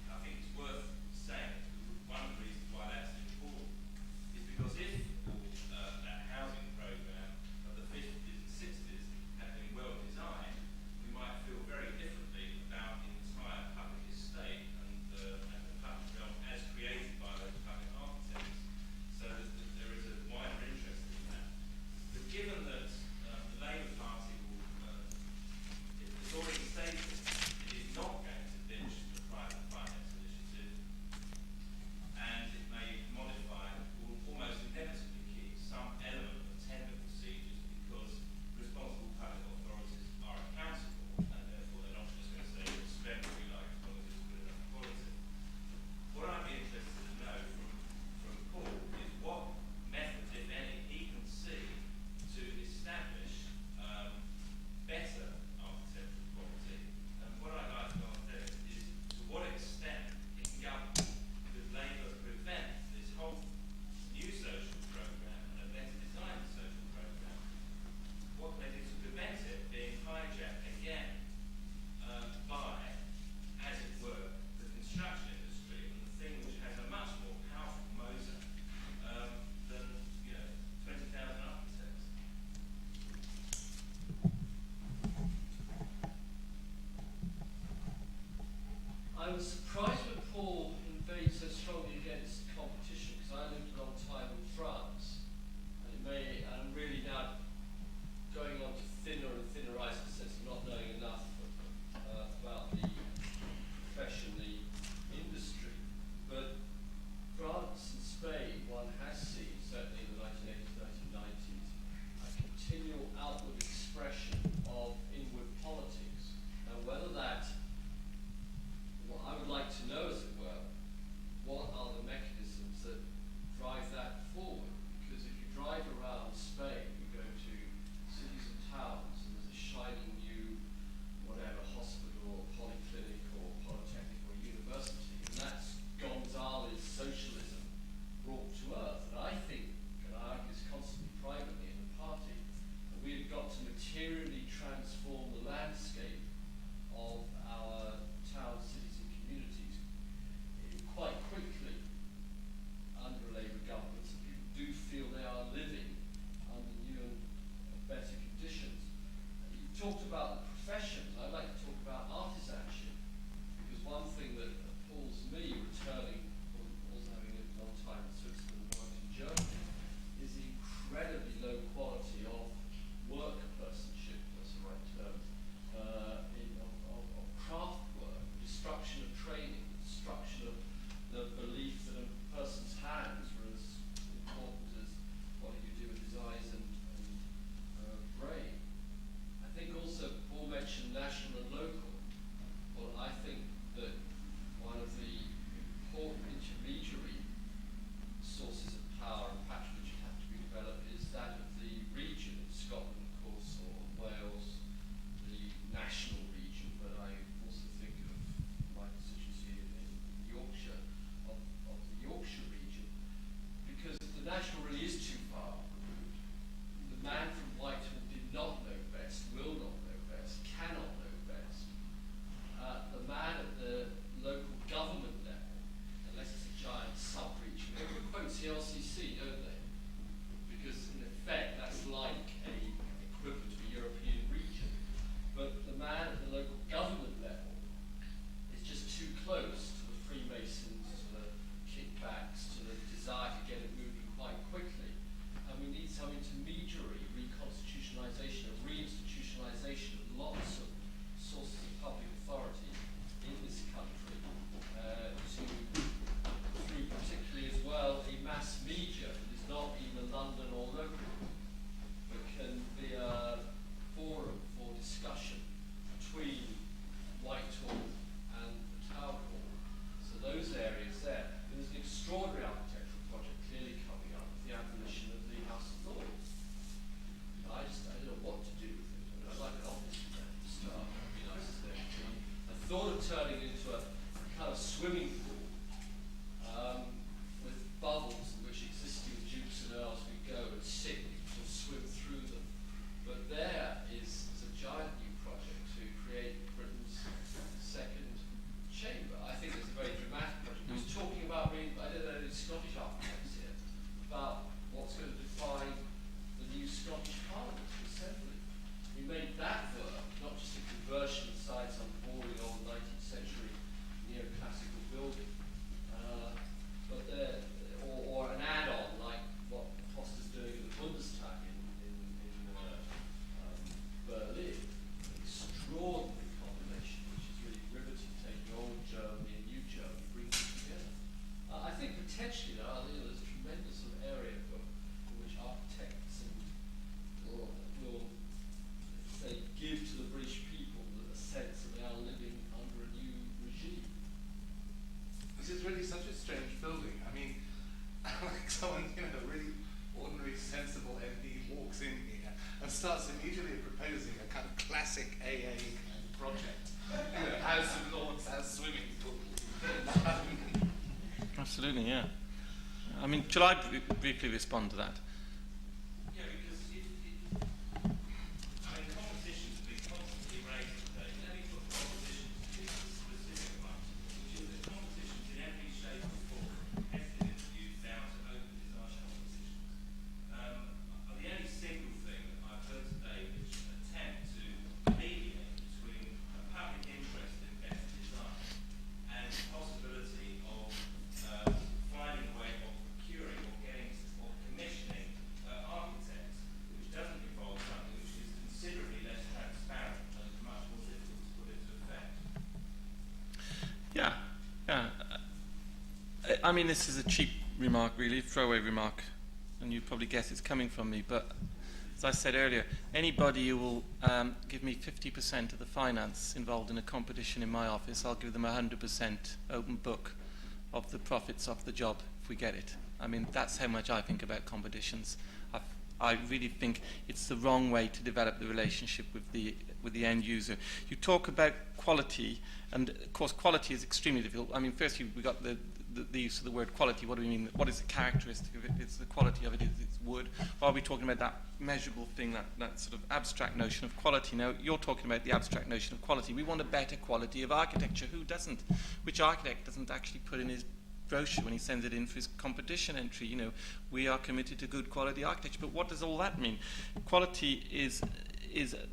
I think it's worth saying one of the reasons why that's important is because if that housing programme of the 50s and 60s had been well designed, we might feel very differently about the entire public estate and the public realm as created by those public architects. So that there is a wider interest in that. But given that the Labour Party has already stated it is not going to ditch the private finance initiative, and it may modify or almost inevitably keep some element of tender procedures because responsible public authorities are accountable, and therefore they're not just going to say, we'll spend what we like as long as it's good enough quality. What I'd be interested to know from Paul is what methods, if any, he can see to establish better architectural quality. And what I'd like to ask Derek is to what extent in government could Labour prevent this whole new social programme and a better designed social programme, what they do to prevent it being hijacked again by, as it were, the construction industry and the thing which has a much more powerful motor than 20,000 architects. I was surprised when Paul inveighed so strongly against competition, because I lived a long time in France, and I'm really now going on to thinner and thinner ice in the sense of not knowing enough about the profession, the industry. But France and Spain, one has seen, certainly in the 1980s, 1990s, a continual outward expression of inward politics. Now, whether that, what I would like to know starts immediately proposing a kind of classic AA kind of project. House of Lords has swimming pool. Absolutely, yeah. I mean, shall I briefly respond to that? Yeah, because I mean, competitions have been constantly raised today. Let me put competitions to a specific one, which is that competitions in every shape or form, competitive interviews down to open design competitions, are the only single thing that I've heard today which attempt to mediate between a public interest in best design and the possibility of finding a way of procuring or getting or commissioning architects, which doesn't involve something which is considerably less transparent and much more difficult to put into effect. Yeah, yeah. I mean, this is a cheap remark, really, throwaway remark, and you probably guess it's coming from me, but as I said earlier, anybody who will give me 50% of the finance involved in a competition in my office, I'll give them 100% open book of the profits of the job if we get it. I mean, that's how much I think about competitions. I really think it's the wrong way to develop the relationship with the end user. You talk about quality, and of course quality is extremely difficult. I mean, firstly we got the use of the word quality. What do we mean? What is the characteristic of it? It's the quality of it, it's wood. Or are we talking about that measurable thing, that sort of abstract notion of quality? Now, you're talking about the abstract notion of quality. We want a better quality of architecture. Who doesn't? Which architect doesn't actually put in his brochure when he sends it in for his competition entry, you know, we are committed to good quality architecture. But what does all that mean? Quality is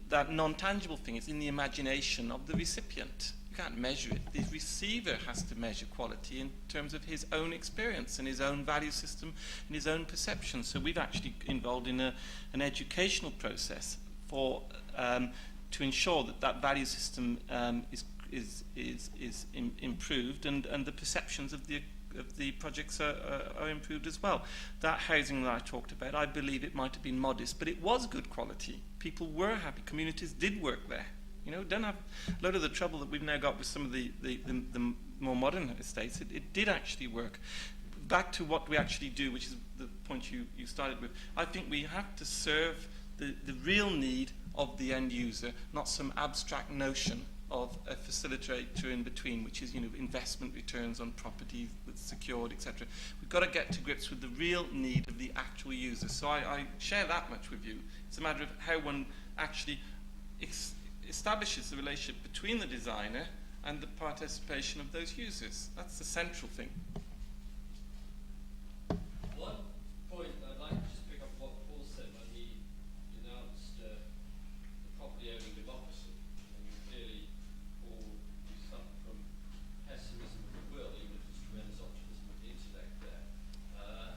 that non-tangible thing. It's in the imagination of the recipient. You can't measure it. The receiver has to measure quality in terms of his own experience and his own value system and his own perception. So we've actually involved in an educational process for to ensure that value system is improved and the perceptions of the projects are improved as well. That housing that I talked about, I believe it might have been modest, but it was good quality. People were happy. Communities did work there. You know, don't have a load of the trouble that we've now got with some of the more modern estates. It did actually work. Back to what we actually do, which is the point you started with. I think we have to serve the real need of the end user, not some abstract notion of a facilitator in between, which is, you know, investment returns on property that's secured, etc. We've got to get to grips with the real need of the actual user. So I share that much with you. It's a matter of how one actually establishes the relationship between the designer and the participation of those users. That's the central thing. One point I'd like to just pick up what Paul said when he announced the property owning democracy. I mean, clearly, Paul, you suffer from pessimism of the will, even if there's tremendous optimism of the intellect there.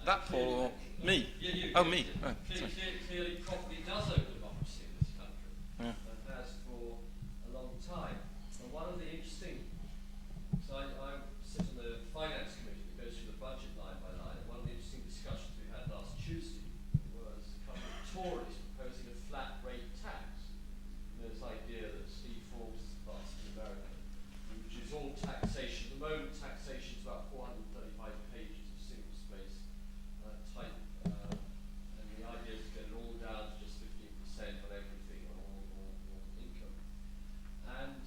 That Paul, me? Yeah, you. Oh, me. Oh, clearly, property does own democracy in this country. Yeah. And has for a long time. And one of the interesting, so I sit on the finance committee that goes through the budget line by line, and one of the interesting discussions we had last Tuesday was a couple of Tories proposing a flat rate tax. And there's this idea that Steve Forbes is passed in America, which is all taxation. At the moment, taxation is about 435 pages of single space type. And the idea is to get it all down to just 15% on everything, on all income. And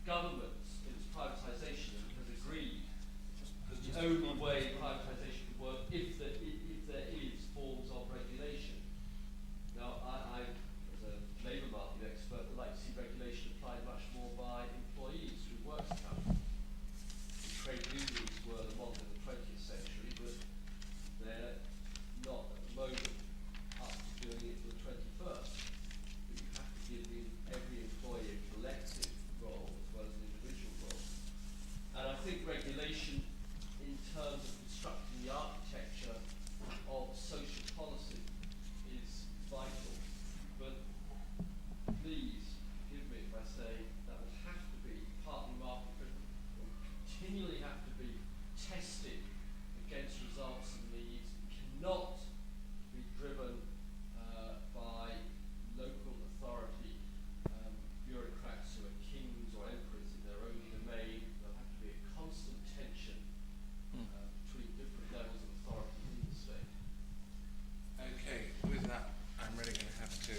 government, in its privatisation, has agreed that the only way privatisation can work if there is forms of regulation. Now, I as a labour market expert, would like to see regulation applied much more by employees through works councils. Trade unions were the model in the 20th century, but they're not at the moment up to doing it for the 21st. But you have to give every employee a collective role as well as an individual role. And I think regulation in terms of constructing the architecture of social policy is vital. But please forgive me if I say that will have to be partly market driven. It will continually have to be tested against results and needs. It cannot be driven by local authority bureaucrats who are kings or emperors in their own domain. There'll have to be a constant tension between different levels of authority in the state. Okay, with that, I'm really going to have to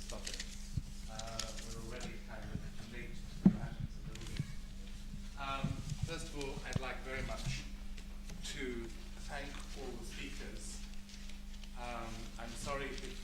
stop it. We're already kind of late to the matters a little bit. First of all, I'd like very much to thank all the speakers. I'm sorry if